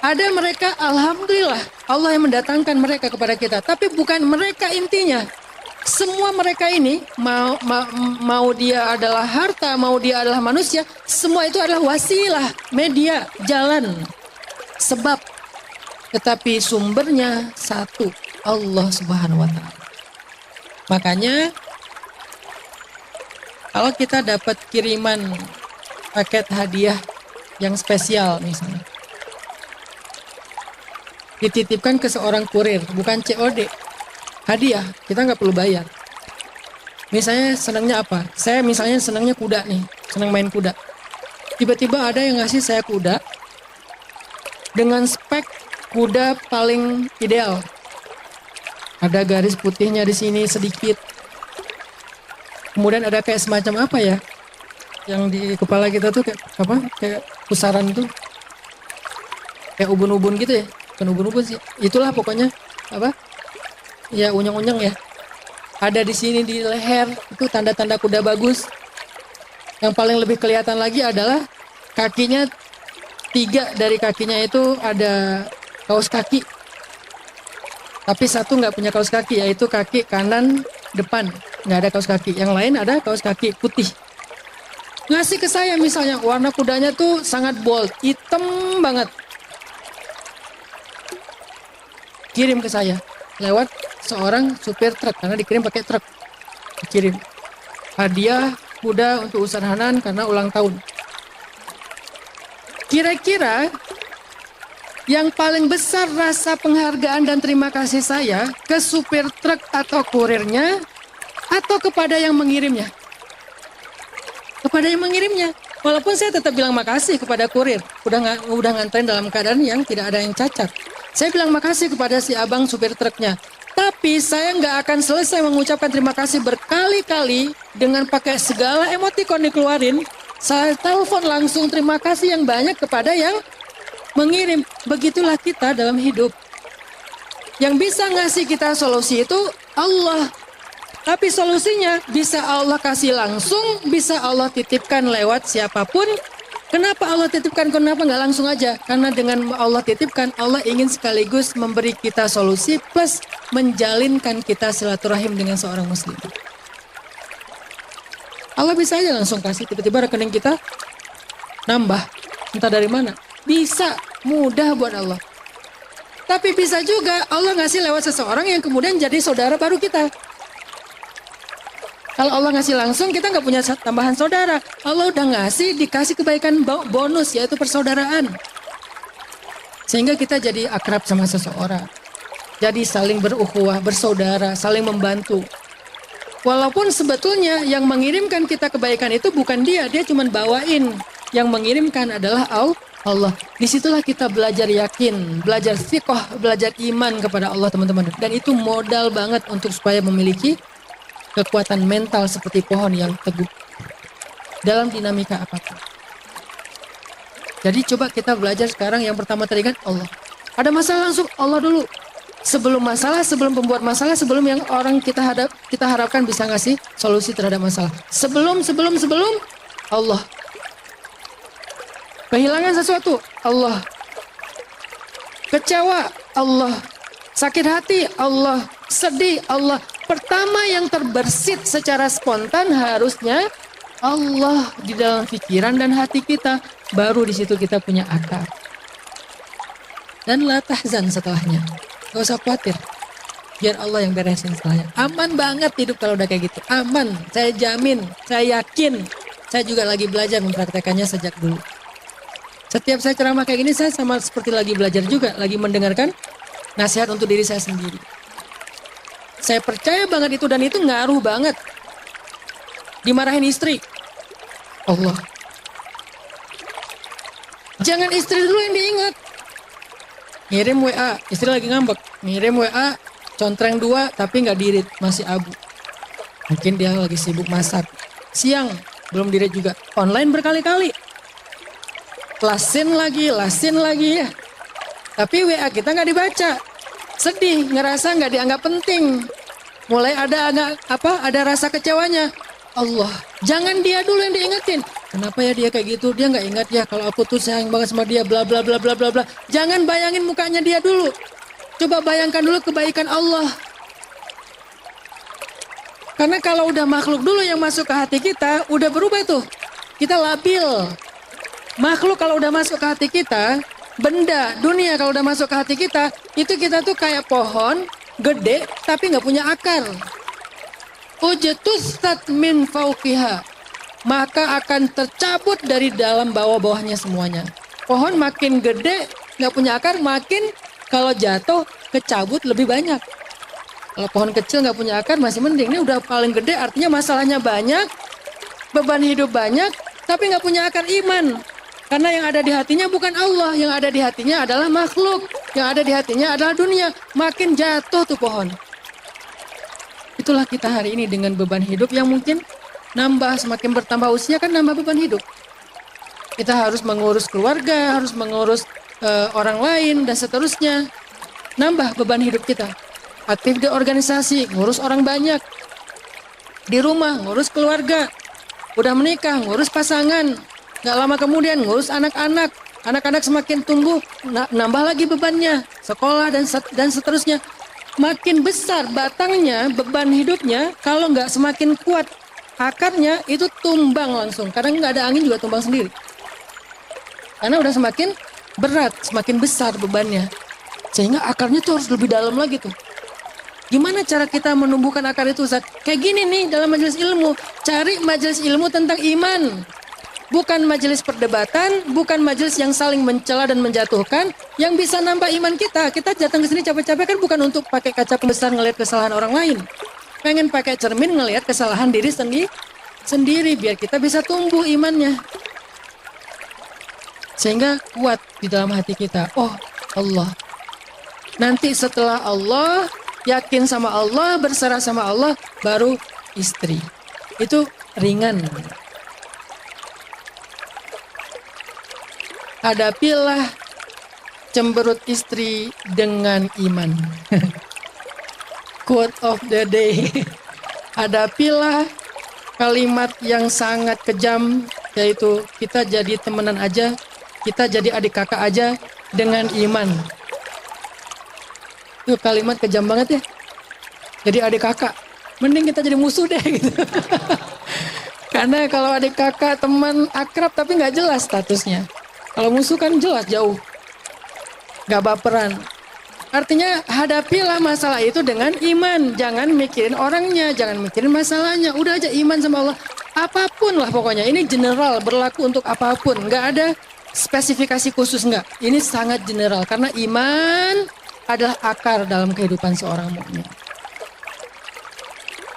Ada mereka, alhamdulillah, Allah yang mendatangkan mereka kepada kita. Tapi bukan mereka intinya. Semua mereka ini, mau dia adalah harta, mau dia adalah manusia, semua itu adalah wasilah, media, jalan, sebab. Tetapi sumbernya satu, Allah Subhanahu wa Ta'ala. Makanya, kalau kita dapat kiriman paket hadiah yang spesial misalnya, dititipkan ke seorang kurir, bukan COD, hadiah, kita nggak perlu bayar. Misalnya senangnya apa? Saya misalnya senangnya kuda nih, senang main kuda. Tiba-tiba ada yang ngasih saya kuda dengan spek kuda paling ideal. Ada garis putihnya di sini sedikit. Kemudian ada kayak semacam apa ya? Yang di kepala kita tuh kayak apa? Kayak pusaran itu. Kayak ubun-ubun gitu ya. Bukan ubun-ubun sih. Itulah pokoknya apa? Ya unyeng-unyeng ya. Ada di sini di leher, itu tanda-tanda kuda bagus. Yang paling lebih kelihatan lagi adalah kakinya, 3 dari kakinya itu ada kaos kaki. Tapi satu nggak punya kaos kaki, yaitu kaki kanan depan. Nggak ada kaos kaki. Yang lain ada kaos kaki putih. Ngasih ke saya misalnya, warna kudanya tuh sangat bold, hitam banget. Kirim ke saya lewat seorang supir truk, karena dikirim pakai truk. Dikirim hadiah kuda untuk Ustaz Hanan karena ulang tahun. Kira-kira yang paling besar rasa penghargaan dan terima kasih saya ke supir truk atau kurirnya atau kepada yang mengirimnya? Kepada yang mengirimnya. Walaupun saya tetap bilang makasih kepada kurir, udah nganterin dalam keadaan yang tidak ada yang cacat. Saya bilang makasih kepada si abang supir truknya. Tapi saya nggak akan selesai mengucapkan terima kasih berkali-kali dengan pakai segala emotikon dikeluarin. Saya telepon langsung terima kasih yang banyak kepada yang mengirim. Begitulah kita dalam hidup. Yang bisa ngasih kita solusi itu Allah. Tapi solusinya bisa Allah kasih langsung, bisa Allah titipkan lewat siapapun. Kenapa Allah titipkan? Kenapa nggak langsung aja? Karena dengan Allah titipkan, Allah ingin sekaligus memberi kita solusi plus menjalinkan kita silaturahim dengan seorang muslim. Allah bisa aja langsung kasih, tiba-tiba rekening kita nambah. Entah dari mana. Bisa, mudah buat Allah. Tapi bisa juga Allah ngasih lewat seseorang yang kemudian jadi saudara baru kita. Kalau Allah ngasih langsung, kita nggak punya tambahan saudara. Allah udah ngasih, dikasih kebaikan bonus, yaitu persaudaraan. Sehingga kita jadi akrab sama seseorang. Jadi saling berukhuwah, bersaudara, saling membantu. Walaupun sebetulnya yang mengirimkan kita kebaikan itu bukan dia cuma bawain. Yang mengirimkan adalah Allah. Disitulah kita belajar yakin, belajar thiqah, belajar iman kepada Allah, teman-teman. Dan itu modal banget untuk supaya memiliki kekuatan mental seperti pohon yang teguh dalam dinamika apapun. Jadi coba kita belajar sekarang, yang pertama tadi kan Allah. Ada masalah langsung Allah dulu. Sebelum masalah, sebelum pembuat masalah, sebelum yang orang kita harapkan bisa ngasih solusi terhadap masalah. Sebelum Allah. Kehilangan sesuatu, Allah. Kecewa, Allah. Sakit hati, Allah. Sedih, Allah. Pertama yang terbersit secara spontan harusnya Allah di dalam pikiran dan hati kita. Baru di situ kita punya akal. Dan la tahzan setelahnya. Gak usah khawatir. Biar Allah yang beresin setelahnya. Aman banget hidup kalau udah kayak gitu. Aman. Saya jamin. Saya yakin. Saya juga lagi belajar mempraktekannya sejak dulu. Setiap saya ceramah kayak gini, saya sama seperti lagi belajar juga. Lagi mendengarkan nasihat untuk diri saya sendiri. Saya percaya banget itu, dan itu ngaruh banget. Dimarahin istri, Allah. Jangan istri dulu yang diingat. Ngirim WA, istri lagi ngambek. Ngirim WA, contreng 2 tapi nggak dirit, masih abu. Mungkin dia lagi sibuk masak. Siang, belum dirit juga. Online berkali-kali. Lasin lagi ya. Tapi WA kita nggak dibaca. Sedih, ngerasa nggak dianggap penting. Mulai ada rasa kecewanya. Allah, jangan dia dulu yang diingetin. Kenapa ya dia kayak gitu? Dia nggak ingat ya kalau aku tuh sayang banget sama dia, bla bla bla bla bla bla. Jangan bayangin mukanya dia dulu. Coba bayangkan dulu kebaikan Allah. Karena kalau udah makhluk dulu yang masuk ke hati kita, udah berubah tuh. Kita labil. Makhluk kalau udah masuk ke hati kita, benda, dunia kalau udah masuk ke hati kita, itu kita tuh kayak pohon, gede, tapi nggak punya akar. Ujetustat min fauqiha, maka akan tercabut dari dalam bawah-bawahnya semuanya. Pohon makin gede, nggak punya akar, makin kalau jatuh, kecabut lebih banyak. Kalau pohon kecil nggak punya akar masih mending, ini udah paling gede artinya masalahnya banyak, beban hidup banyak, tapi nggak punya akar iman. Karena yang ada di hatinya bukan Allah, yang ada di hatinya adalah makhluk, yang ada di hatinya adalah dunia. Makin jatuh tuh pohon. Itulah kita hari ini dengan beban hidup yang mungkin nambah, semakin bertambah usia kan nambah beban hidup. Kita harus mengurus keluarga, harus mengurus orang lain dan seterusnya. Nambah beban hidup kita. Aktif di organisasi, ngurus orang banyak. Di rumah, ngurus keluarga. Udah menikah, ngurus pasangan. Gak lama kemudian ngurus anak-anak. Anak-anak semakin tumbuh, nambah lagi bebannya. Sekolah dan seterusnya. Makin besar batangnya, beban hidupnya, kalau nggak semakin kuat akarnya, itu tumbang langsung. Karena nggak ada angin juga tumbang sendiri. Karena udah semakin berat, semakin besar bebannya. Sehingga akarnya tuh harus lebih dalam lagi tuh. Gimana cara kita menumbuhkan akar itu, Ustaz? Kayak gini nih dalam majelis ilmu. Cari majelis ilmu tentang iman. Bukan majelis perdebatan, bukan majelis yang saling mencela dan menjatuhkan, yang bisa nambah iman kita. Kita datang ke sini capek-capek kan bukan untuk pakai kaca pembesar ngelihat kesalahan orang lain. Pengen pakai cermin ngelihat kesalahan diri sendiri biar kita bisa tumbuh imannya. Sehingga kuat di dalam hati kita. Oh, Allah. Nanti setelah Allah, yakin sama Allah, berserah sama Allah, baru istri. Itu ringan. Hadapilah cemberut istri dengan iman. Quote of the day. hadapilah kalimat yang sangat kejam, yaitu kita jadi temenan aja, kita jadi adik kakak aja dengan iman. Itu kalimat kejam banget ya. Jadi adik kakak, mending kita jadi musuh deh gitu. Karena kalau adik kakak teman akrab tapi nggak jelas statusnya. Kalau musuh kan jelas jauh, nggak baperan. Artinya hadapilah masalah itu dengan iman. Jangan mikirin orangnya, jangan mikirin masalahnya. Udah aja iman sama Allah. Apapun lah pokoknya. Ini general, berlaku untuk apapun. Nggak ada spesifikasi khusus, nggak. Ini sangat general. Karena iman adalah akar dalam kehidupan seorang mukmin.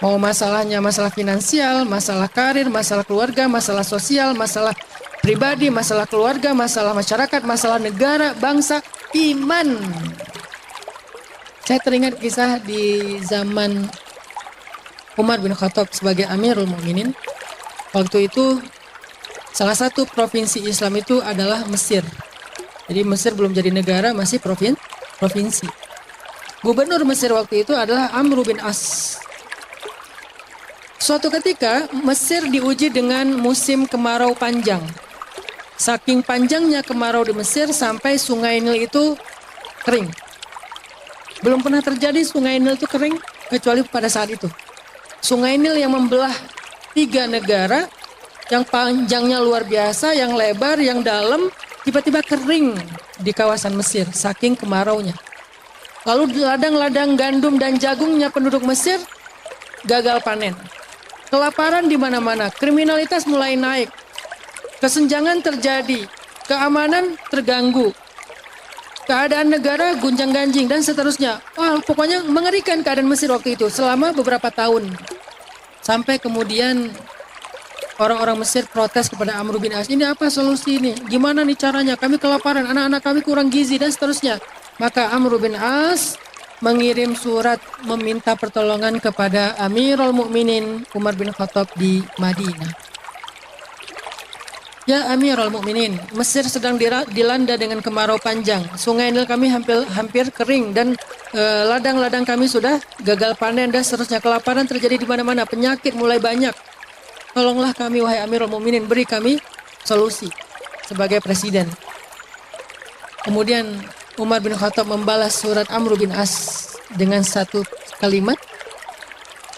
Mau masalahnya masalah finansial, masalah karir, masalah keluarga, masalah sosial, masalah pribadi, masalah keluarga, masalah masyarakat, masalah negara, bangsa, iman. Saya teringat kisah di zaman Umar bin Khattab sebagai Amirul Mukminin. Waktu itu salah satu provinsi Islam itu adalah Mesir. Jadi Mesir belum jadi negara, masih provinsi. Gubernur Mesir waktu itu adalah Amr bin As. Suatu ketika Mesir diuji dengan musim kemarau panjang. Saking panjangnya kemarau di Mesir sampai sungai Nil itu kering. Belum pernah terjadi sungai Nil itu kering kecuali pada saat itu. Sungai Nil yang membelah 3 negara, yang panjangnya luar biasa, yang lebar, yang dalam, tiba-tiba kering di kawasan Mesir saking kemaraunya. Lalu ladang-ladang gandum dan jagungnya penduduk Mesir gagal panen. Kelaparan di mana-mana, kriminalitas mulai naik, kesenjangan terjadi, keamanan terganggu. Keadaan negara gunjang-ganjing dan seterusnya. Wah, pokoknya mengerikan keadaan Mesir waktu itu selama beberapa tahun. Sampai kemudian orang-orang Mesir protes kepada Amr bin As. Ini apa solusi ini? Gimana nih caranya? Kami kelaparan, anak-anak kami kurang gizi dan seterusnya. Maka Amr bin As mengirim surat meminta pertolongan kepada Amirul Mukminin Umar bin Khattab di Madinah. Ya Amirul Mukminin, Mesir sedang dilanda dengan kemarau panjang. Sungai Nil kami hampir kering dan ladang-ladang kami sudah gagal panen dan seterusnya. Kelaparan terjadi di mana-mana, penyakit mulai banyak. Tolonglah kami wahai Amirul Mukminin, beri kami solusi sebagai presiden. Kemudian Umar bin Khattab membalas surat Amr bin As dengan satu kalimat,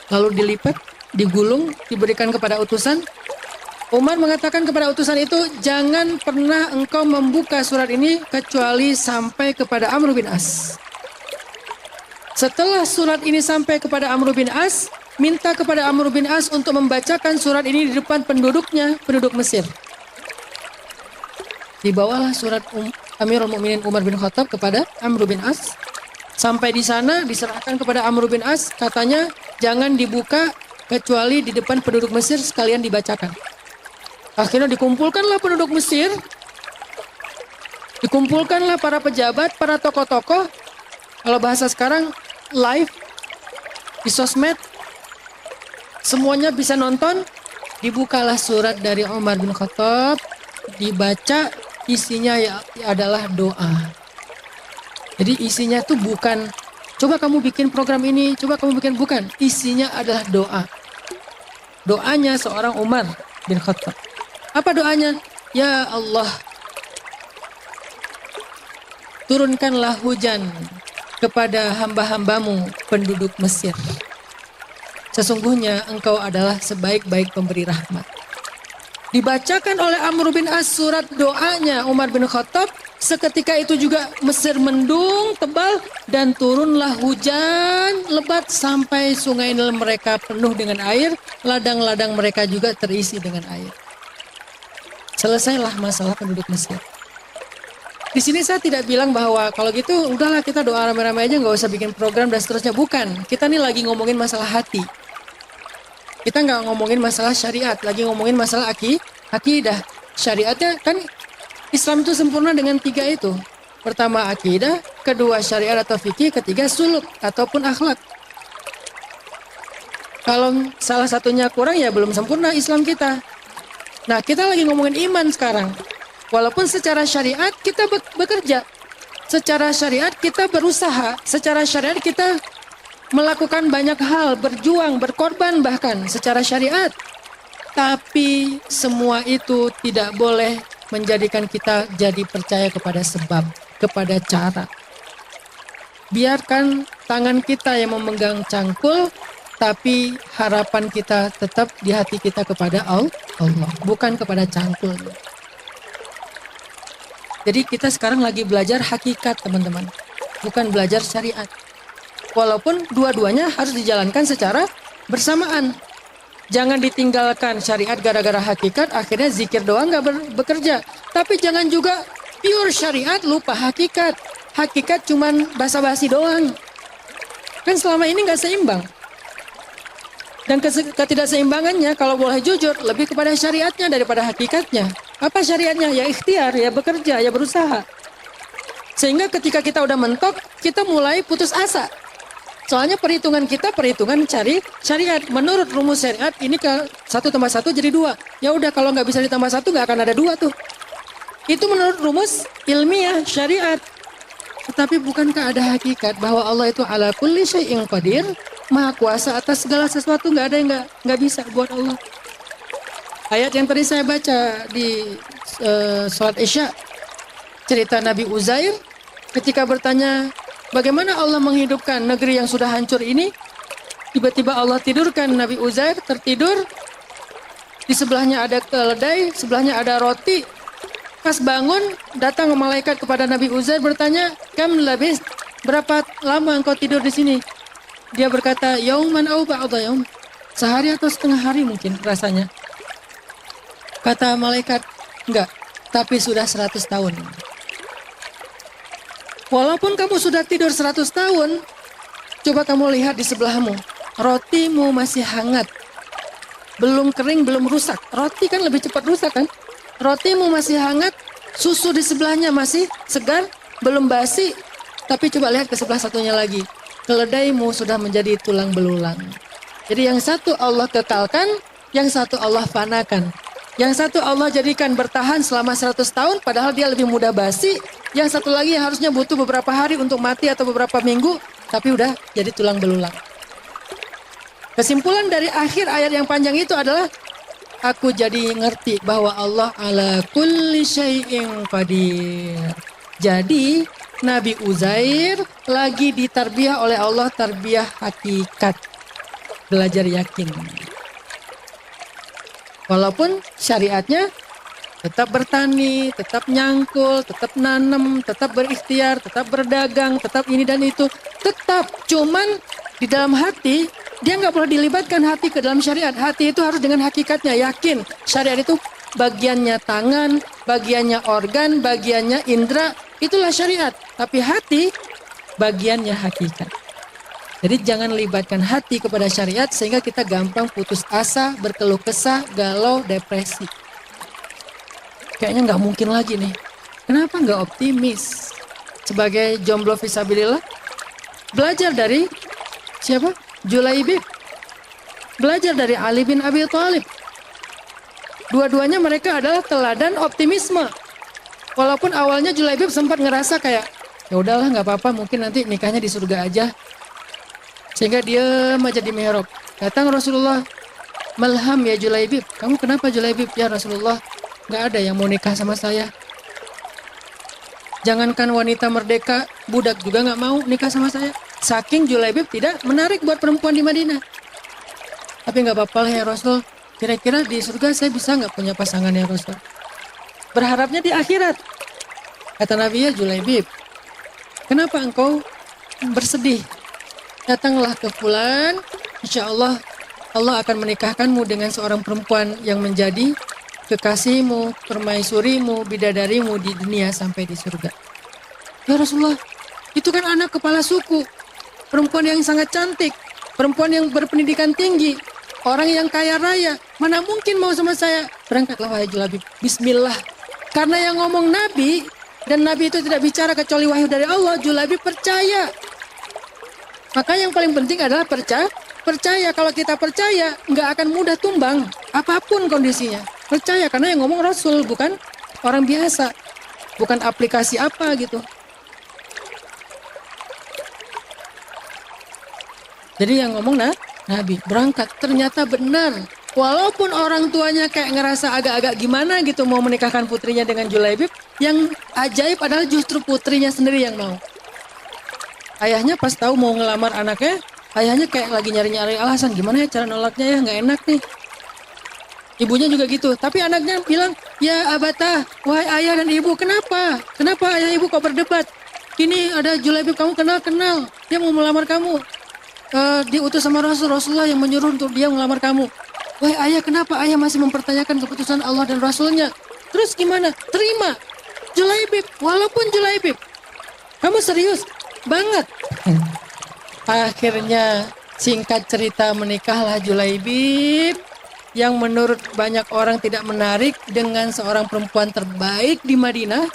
lalu dilipat, digulung, diberikan kepada utusan. Umar mengatakan kepada utusan itu, jangan pernah engkau membuka surat ini kecuali sampai kepada Amr bin As. Setelah surat ini sampai kepada Amr bin As, minta kepada Amr bin As untuk membacakan surat ini di depan penduduk Mesir. Dibawalah surat Amirul Mukminin Umar bin Khattab kepada Amr bin As. Sampai di sana diserahkan kepada Amr bin As, katanya jangan dibuka kecuali di depan penduduk Mesir sekalian dibacakan. Akhirnya dikumpulkanlah penduduk Mesir, dikumpulkanlah para pejabat, para tokoh-tokoh, kalau bahasa sekarang live di sosmed, semuanya bisa nonton. Dibukalah surat dari Umar bin Khattab, dibaca, isinya adalah doa. Jadi isinya tuh bukan, coba kamu bikin program ini, coba kamu bikin, bukan. Isinya adalah doa. Doanya seorang Umar bin Khattab. Apa doanya? Ya Allah, turunkanlah hujan kepada hamba-hambamu penduduk Mesir. Sesungguhnya engkau adalah sebaik-baik pemberi rahmat. Dibacakan oleh Amr bin As surat doanya Umar bin Khattab. Seketika itu juga Mesir mendung tebal dan turunlah hujan lebat sampai sungai Nil mereka penuh dengan air. Ladang-ladang mereka juga terisi dengan air. Selesailah masalah penduduk Mesir. Di sini saya tidak bilang bahwa kalau gitu udahlah kita doa rame-rame aja, nggak usah bikin program dan seterusnya. Bukan, kita nih lagi ngomongin masalah hati. Kita nggak ngomongin masalah syariat, lagi ngomongin masalah akidah. Syariatnya kan Islam itu sempurna dengan 3 itu. Pertama akidah, kedua syariat atau fikih, ketiga suluk ataupun akhlak. Kalau salah satunya kurang ya belum sempurna Islam kita. Nah, kita lagi ngomongin iman sekarang. Walaupun secara syariat kita bekerja, secara syariat kita berusaha, secara syariat kita melakukan banyak hal, berjuang, berkorban bahkan secara syariat. Tapi semua itu tidak boleh menjadikan kita jadi percaya kepada sebab, kepada cara. Biarkan tangan kita yang memegang cangkul, tapi harapan kita tetap di hati kita kepada Allah, bukan kepada cangkul. Jadi kita sekarang lagi belajar hakikat, teman-teman, bukan belajar syariat. Walaupun dua-duanya harus dijalankan secara bersamaan. Jangan ditinggalkan syariat gara-gara hakikat, akhirnya zikir doang gak bekerja. Tapi jangan juga pure syariat lupa hakikat. Hakikat cuman basa-basi doang. Kan selama ini gak seimbang. Dan ketidakseimbangannya kalau boleh jujur lebih kepada syariatnya daripada hakikatnya. Apa syariatnya? Ya ikhtiar, ya bekerja, ya berusaha. Sehingga ketika kita udah mentok, kita mulai putus asa. Soalnya perhitungan kita perhitungan cari syariat. Menurut rumus syariat ini ke 1 tambah 1 jadi 2. Ya udah kalau nggak bisa ditambah 1 nggak akan ada 2 tuh. Itu menurut rumus ilmiah syariat. Tetapi bukankah ada hakikat bahwa Allah itu ala kulli syai'in qadir, maha kuasa atas segala sesuatu, nggak ada yang nggak bisa buat Allah. Ayat yang tadi saya baca di sholat Isya, cerita Nabi Uzair ketika bertanya, bagaimana Allah menghidupkan negeri yang sudah hancur ini? Tiba-tiba Allah tidurkan Nabi Uzair, tertidur. Di sebelahnya ada keledai, sebelahnya ada roti. Pas bangun, datang malaikat kepada Nabi Uzair bertanya, "Kam labis? Berapa lama engkau tidur di sini?" Dia berkata, "Yauman au ba'da yaum." Sehari atau setengah hari mungkin rasanya. Kata malaikat, "Enggak, tapi sudah 100 tahun." Walaupun kamu sudah tidur 100 tahun, coba kamu lihat di sebelahmu. Rotimu masih hangat. Belum kering, belum rusak. Roti kan lebih cepat rusak kan? Rotimu masih hangat, susu di sebelahnya masih segar, belum basi. Tapi coba lihat ke sebelah satunya lagi. Keledaimu sudah menjadi tulang belulang. Jadi yang satu Allah kekalkan, yang satu Allah fanakan. Yang satu Allah jadikan bertahan selama 100 tahun, padahal dia lebih mudah basi. Yang satu lagi yang harusnya butuh beberapa hari untuk mati atau beberapa minggu, tapi udah jadi tulang belulang. Kesimpulan dari akhir ayat yang panjang itu adalah, aku jadi ngerti bahwa Allah ala kulli syai'in qadir. Jadi Nabi Uzair lagi ditarbiyah oleh Allah, tarbiyah hakikat. Belajar yakin. Walaupun syariatnya tetap bertani, tetap nyangkul, tetap nanam, tetap berikhtiar, tetap berdagang, tetap ini dan itu. Tetap, cuman di dalam hati, dia nggak perlu dilibatkan hati ke dalam syariat. Hati itu harus dengan hakikatnya, yakin. Syariat itu bagiannya tangan, bagiannya organ, bagiannya indera, itulah syariat. Tapi hati, bagiannya hakikat. Jadi jangan libatkan hati kepada syariat sehingga kita gampang putus asa, berkeluh kesah, galau, depresi. Kayaknya nggak mungkin lagi nih. Kenapa nggak optimis? Sebagai jomblo fisabilillah, belajar dari siapa? Julaibib. Belajar dari Ali bin Abi Thalib. Dua-duanya mereka adalah teladan optimisme. Walaupun awalnya Julaibib sempat ngerasa kayak, ya udahlah nggak apa-apa, mungkin nanti nikahnya di surga aja. Sehingga dia aja di mihrab. Datang Rasulullah, "Malham ya Julaibib." "Kamu kenapa Julaibib?" "Ya Rasulullah, nggak ada yang mau nikah sama saya. Jangankan wanita merdeka, budak juga nggak mau nikah sama saya." Saking Julaibib tidak menarik buat perempuan di Madinah. "Tapi nggak apa-apa lah ya Rasul. Kira-kira di surga saya bisa nggak punya pasangan ya Rasul?" Berharapnya di akhirat. Kata Nabi, "Ya Julaibib, kenapa engkau bersedih? Datanglah ke fulan, insya Allah Allah akan menikahkanmu dengan seorang perempuan yang menjadi kekasihmu, permaisurimu, bidadarimu di dunia sampai di surga." "Ya Rasulullah, itu kan anak kepala suku, perempuan yang sangat cantik, perempuan yang berpendidikan tinggi, orang yang kaya raya, mana mungkin mau sama saya?" "Berangkatlah wahai Julaibib, bismillah." Karena yang ngomong Nabi, dan Nabi itu tidak bicara kecuali wahyu dari Allah, Julaibib percaya. Maka yang paling penting adalah percaya. Kalau kita percaya, nggak akan mudah tumbang, apapun kondisinya. Percaya, karena yang ngomong Rasul, bukan orang biasa. Bukan aplikasi apa gitu. Jadi yang ngomong Nabi berangkat, ternyata benar. Walaupun orang tuanya kayak ngerasa agak-agak gimana gitu mau menikahkan putrinya dengan Julaibib, yang ajaib adalah justru putrinya sendiri yang mau. Ayahnya pas tahu mau ngelamar anaknya, ayahnya kayak lagi nyari-nyari alasan, gimana ya cara nolaknya ya, nggak enak nih. Ibunya juga gitu, tapi anaknya bilang, ya abata, wahai ayah dan ibu, kenapa? Kenapa ayah ibu kok berdebat? Ini ada Julaibib, kamu kenal, dia mau melamar kamu. Diutus sama Rasulullah yang menyuruh untuk dia melamar kamu. Wahai ayah, kenapa ayah masih mempertanyakan keputusan Allah dan Rasulnya? Terus gimana? Terima Julaibib, walaupun Julaibib. Kamu serius? Banget. Akhirnya singkat cerita menikahlah Julaibib yang menurut banyak orang tidak menarik dengan seorang perempuan terbaik di Madinah.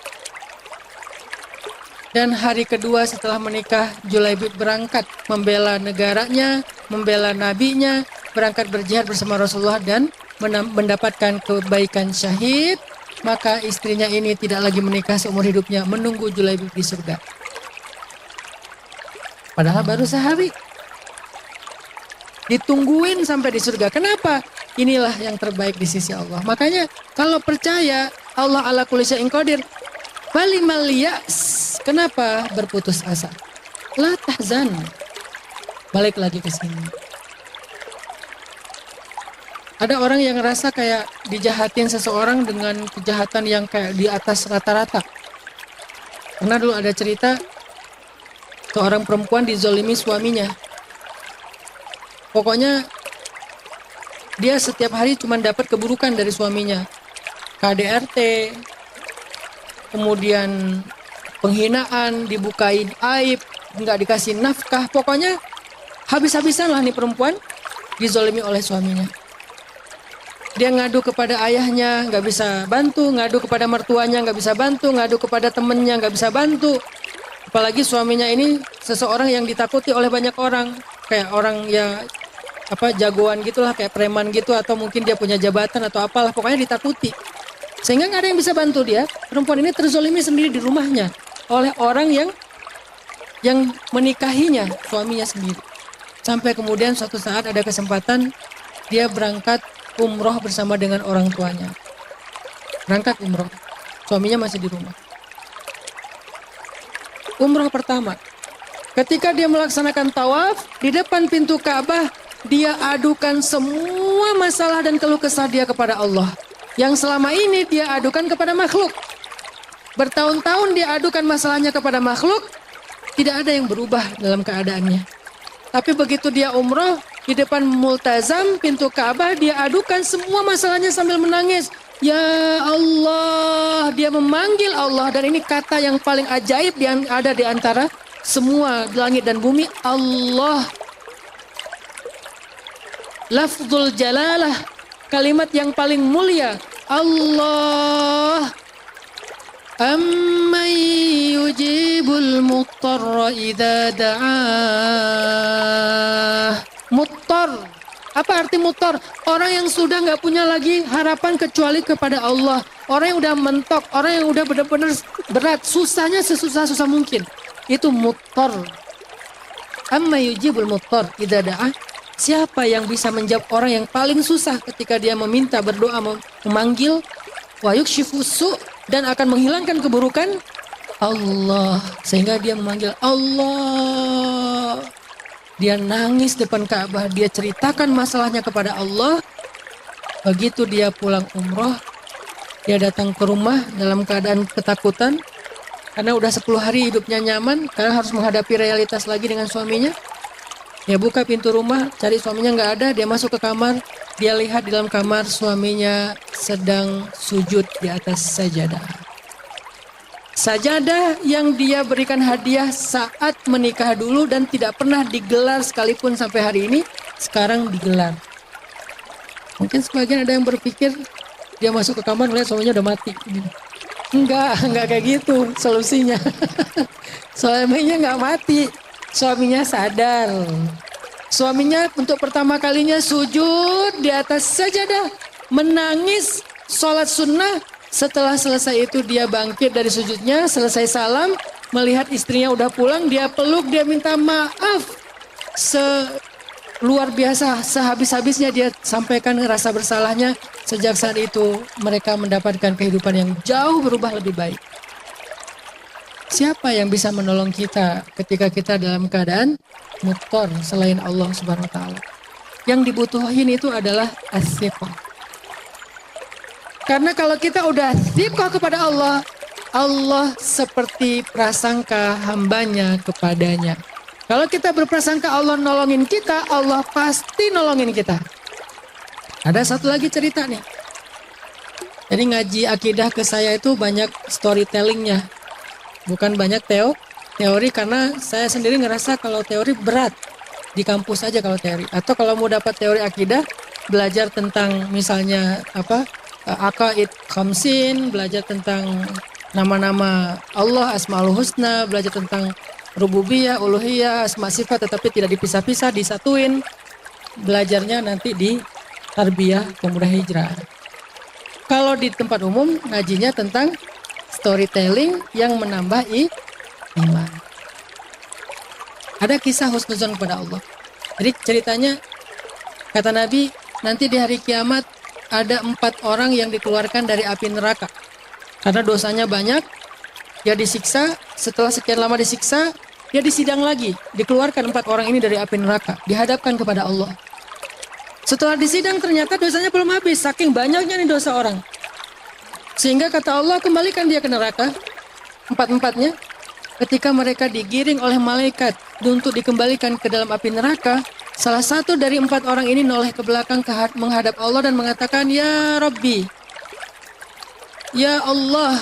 Dan hari kedua setelah menikah, Julaibib berangkat membela negaranya, membela nabinya, berangkat berjihad bersama Rasulullah dan mendapatkan kebaikan syahid. Maka istrinya ini tidak lagi menikah seumur hidupnya, menunggu Julaibib di surga. Padahal baru sehari. Ditungguin sampai di surga. Kenapa? Inilah yang terbaik di sisi Allah. Makanya kalau percaya Allah ala kulli syai'in qadir, balimal ya'as. Kenapa berputus asa? La tahzan. Balik lagi ke sini. Ada orang yang ngerasa kayak dijahatin seseorang dengan kejahatan yang kayak di atas rata-rata. Karena dulu ada cerita seorang perempuan dizolimi suaminya. Pokoknya dia setiap hari cuma dapat keburukan dari suaminya. KDRT, kemudian penghinaan, dibukain aib, nggak dikasih nafkah. Pokoknya habis-habisan lah nih perempuan dizolimi oleh suaminya. Dia ngadu kepada ayahnya, nggak bisa bantu. Ngadu kepada mertuanya, nggak bisa bantu. Ngadu kepada temennya, nggak bisa bantu. Apalagi suaminya ini seseorang yang ditakuti oleh banyak orang. Kayak orang ya jagoan gitulah, kayak preman gitu. Atau mungkin dia punya jabatan atau apalah. Pokoknya ditakuti. Sehingga nggak ada yang bisa bantu dia. Perempuan ini terzolimi sendiri di rumahnya. Oleh orang yang menikahinya, suaminya sendiri. Sampai kemudian suatu saat ada kesempatan dia berangkat umroh bersama dengan orang tuanya. Berangkat umroh, suaminya masih di rumah. Umroh pertama, ketika dia melaksanakan tawaf di depan pintu Ka'bah, dia adukan semua masalah dan keluh kesah dia kepada Allah, yang selama ini dia adukan kepada makhluk. Bertahun-tahun dia adukan masalahnya kepada makhluk, tidak ada yang berubah dalam keadaannya. Tapi begitu dia umroh, di depan multazam, pintu Ka'bah, dia adukan semua masalahnya sambil menangis. Ya Allah, dia memanggil Allah. Dan ini kata yang paling ajaib yang ada di antara semua langit dan bumi. Allah. Lafzul jalalah, kalimat yang paling mulia. Allah. Amman yujibul muttarra idza da'ah. Muttar. Apa arti muttar? Orang yang sudah nggak punya lagi harapan kecuali kepada Allah. Orang yang udah mentok, orang yang udah benar-benar berat, susahnya sesusah-susah mungkin. Itu muttar. Amma yujibul muttar idza da'ah. Siapa yang bisa menjawab orang yang paling susah ketika dia meminta, berdoa, memanggil? Wa yukshifu su' dan akan menghilangkan keburukan? Allah. Sehingga dia memanggil Allah. Dia nangis depan Ka'bah, dia ceritakan masalahnya kepada Allah. Begitu dia pulang umroh, dia datang ke rumah dalam keadaan ketakutan. Karena udah 10 hari hidupnya nyaman, karena harus menghadapi realitas lagi dengan suaminya. Dia buka pintu rumah, cari suaminya nggak ada, dia masuk ke kamar. Dia lihat di dalam kamar suaminya sedang sujud di atas sajadah. Sajadah yang dia berikan hadiah saat menikah dulu dan tidak pernah digelar sekalipun sampai hari ini, sekarang digelar. Mungkin sebagian ada yang berpikir dia masuk ke kamar melihat suaminya udah mati. Enggak kayak gitu solusinya. Suaminya nggak mati, suaminya sadar. Suaminya untuk pertama kalinya sujud di atas sajadah, menangis, sholat sunnah. Setelah selesai itu dia bangkit dari sujudnya, selesai salam, melihat istrinya udah pulang, dia peluk, dia minta maaf luar biasa, sehabis-habisnya dia sampaikan rasa bersalahnya. Sejak saat itu mereka mendapatkan kehidupan yang jauh berubah lebih baik. Siapa yang bisa menolong kita ketika kita dalam keadaan mudhar selain Allah Subhanahu wa taala? Yang dibutuhin itu adalah as-thiqah. Karena kalau kita udah thiqah kepada Allah, Allah seperti prasangka hambanya kepadanya. Kalau kita berprasangka Allah nolongin kita, Allah pasti nolongin kita. Ada satu lagi cerita nih. Jadi ngaji akidah ke saya itu banyak storytellingnya. Bukan banyak teori karena saya sendiri ngerasa kalau teori berat. Di kampus aja kalau teori. Atau kalau mau dapat teori akidah, belajar tentang misalnya Aqaid Khamsin, belajar tentang nama-nama Allah, Asmaul Husna, belajar tentang rububiyah, uluhiyah, asma sifat, tetapi tidak dipisah-pisah, disatuin. Belajarnya nanti di Tarbiyah Pemuda Hijrah. Kalau di tempat umum ngajinya tentang storytelling yang menambah iman. Ada kisah husnuzon kepada Allah. Jadi ceritanya kata Nabi, nanti di hari kiamat ada 4 orang yang dikeluarkan dari api neraka. Karena dosanya banyak, dia disiksa, setelah sekian lama disiksa, dia disidang lagi. Dikeluarkan 4 orang ini dari api neraka, dihadapkan kepada Allah. Setelah disidang ternyata dosanya belum habis, saking banyaknya nih dosa orang. Sehingga kata Allah, kembalikan dia ke neraka, 4-empatnya. Ketika mereka digiring oleh malaikat untuk dikembalikan ke dalam api neraka, salah satu dari 4 orang ini noleh ke belakang menghadap Allah dan mengatakan, "Ya Rabbi, ya Allah,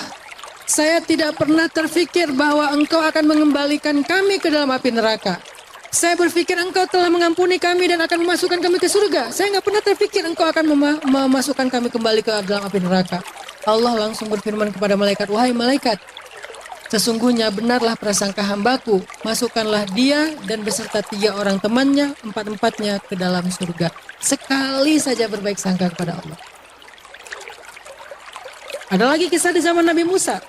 saya tidak pernah terfikir bahwa Engkau akan mengembalikan kami ke dalam api neraka. Saya berpikir Engkau telah mengampuni kami dan akan memasukkan kami ke surga. Saya nggak pernah terfikir Engkau akan memasukkan kami kembali ke dalam api neraka." Allah langsung berfirman kepada malaikat, "Wahai malaikat, sesungguhnya benarlah prasangka hambaku, masukkanlah dia dan beserta 3 orang temannya, 4-empatnya ke dalam surga." Sekali saja berbaik sangka kepada Allah. Ada lagi kisah di zaman Nabi Musa.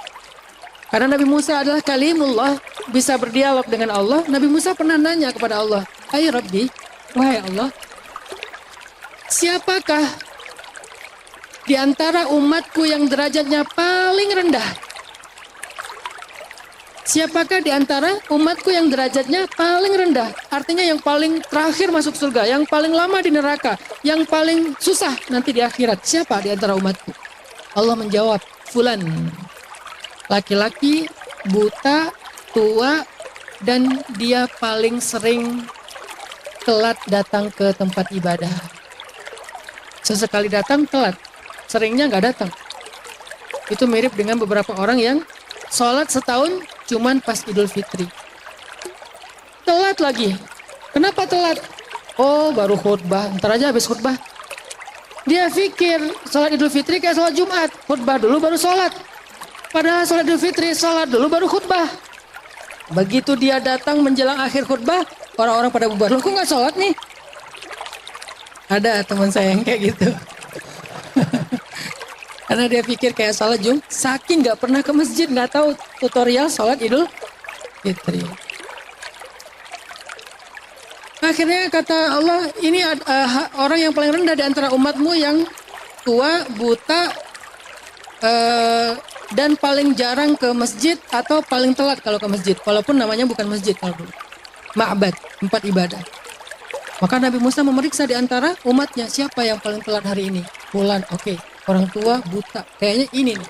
Karena Nabi Musa adalah kalimullah, bisa berdialog dengan Allah. Nabi Musa pernah nanya kepada Allah, "Hai Rabbi, wahai Allah, siapakah di antara umatku yang derajatnya paling rendah? Siapakah di antara umatku yang derajatnya paling rendah?" Artinya yang paling terakhir masuk surga, yang paling lama di neraka, yang paling susah nanti di akhirat. Siapa di antara umatku? Allah menjawab, "Fulan, laki-laki, buta, tua, dan dia paling sering telat datang ke tempat ibadah. Sesekali datang telat, seringnya nggak datang." Itu mirip dengan beberapa orang yang sholat setahun cuman pas Idul Fitri. Telat lagi. Kenapa telat? Oh, baru khutbah, ntar aja habis khutbah. Dia pikir sholat Idul Fitri kayak sholat Jumat, khutbah dulu baru sholat. Padahal sholat Idul Fitri, sholat dulu baru khutbah. Begitu dia datang menjelang akhir khutbah, orang-orang pada bubar. "Loh, kok nggak sholat nih?" Ada teman saya yang kayak gitu. Karena dia pikir kayak sholat Jumat, saking nggak pernah ke masjid, nggak tahu tutorial sholat Idul Fitri. Akhirnya kata Allah, ini orang yang paling rendah di antara umatmu yang tua, buta, dan paling jarang ke masjid atau paling telat kalau ke masjid. Walaupun namanya bukan masjid kalau dulu. Ma'bad, tempat ibadah. Maka Nabi Musa memeriksa di antara umatnya, siapa yang paling telat hari ini? Fulan, oke. Orang tua, buta, kayaknya ini nih.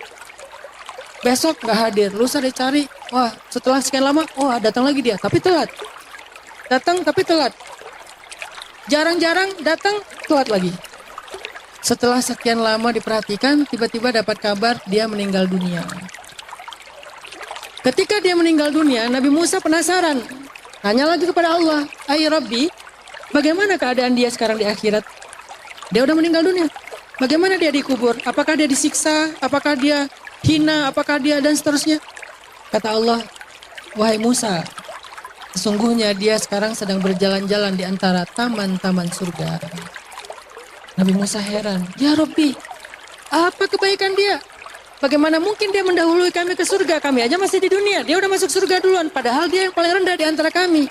Besok nggak hadir, lusa dicari, wah setelah sekian lama, wah datang lagi dia, tapi telat. Datang tapi telat. Jarang-jarang datang, telat lagi. Setelah sekian lama diperhatikan, tiba-tiba dapat kabar dia meninggal dunia. Ketika dia meninggal dunia, Nabi Musa penasaran. Tanya lagi kepada Allah, "Hai Rabbi, bagaimana keadaan dia sekarang di akhirat? Dia udah meninggal dunia. Bagaimana dia dikubur? Apakah dia disiksa? Apakah dia hina? Apakah dia dan seterusnya?" Kata Allah, "Wahai Musa, sesungguhnya dia sekarang sedang berjalan-jalan di antara taman-taman surga." Nabi Musa heran, "Ya Rabbi, apa kebaikan dia? Bagaimana mungkin dia mendahului kami ke surga? Kami aja masih di dunia, dia udah masuk surga duluan, padahal dia yang paling rendah di antara kami."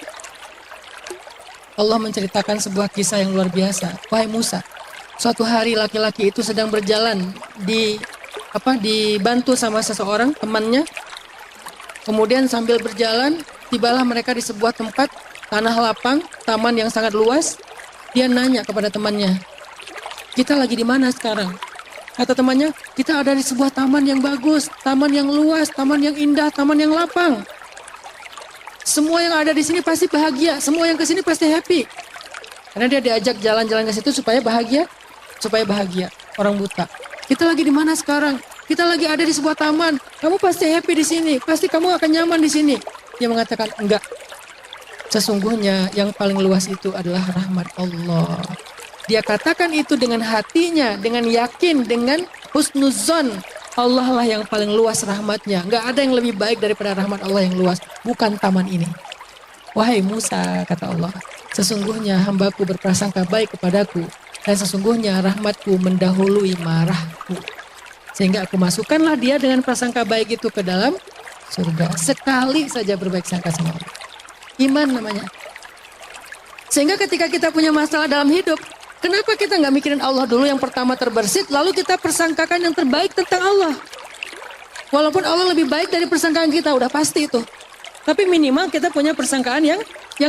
Allah menceritakan sebuah kisah yang luar biasa. Wahai Musa, suatu hari laki-laki itu sedang berjalan dibantu sama seseorang temannya. Kemudian sambil berjalan, tibalah mereka di sebuah tempat tanah lapang, taman yang sangat luas. Dia nanya kepada temannya, "Kita lagi di mana sekarang?" Kata temannya, "Kita ada di sebuah taman yang bagus, taman yang luas, taman yang indah, taman yang lapang. Semua yang ada di sini pasti bahagia, semua yang ke sini pasti happy." Karena dia diajak jalan-jalan ke situ supaya bahagia, orang buta. "Kita lagi di mana sekarang? Kita lagi ada di sebuah taman. Kamu pasti happy di sini, pasti kamu akan nyaman di sini." Dia mengatakan, "Enggak. Sesungguhnya yang paling luas itu adalah rahmat Allah." Dia katakan itu dengan hatinya, dengan yakin, dengan husnuzon. Allah lah yang paling luas rahmatnya. Enggak ada yang lebih baik daripada rahmat Allah yang luas. Bukan taman ini. "Wahai Musa," kata Allah, "sesungguhnya hambaku berprasangka baik kepadaku. Dan sesungguhnya rahmatku mendahului marahku. Sehingga aku masukkanlah dia dengan prasangka baik itu ke dalam surga." Sekali saja berbaik sangka sama Allah. Iman namanya. Sehingga ketika kita punya masalah dalam hidup, kenapa kita nggak mikirin Allah dulu yang pertama terbersit, lalu kita persangkakan yang terbaik tentang Allah. Walaupun Allah lebih baik dari persangkaan kita, udah pasti itu. Tapi minimal kita punya persangkaan yang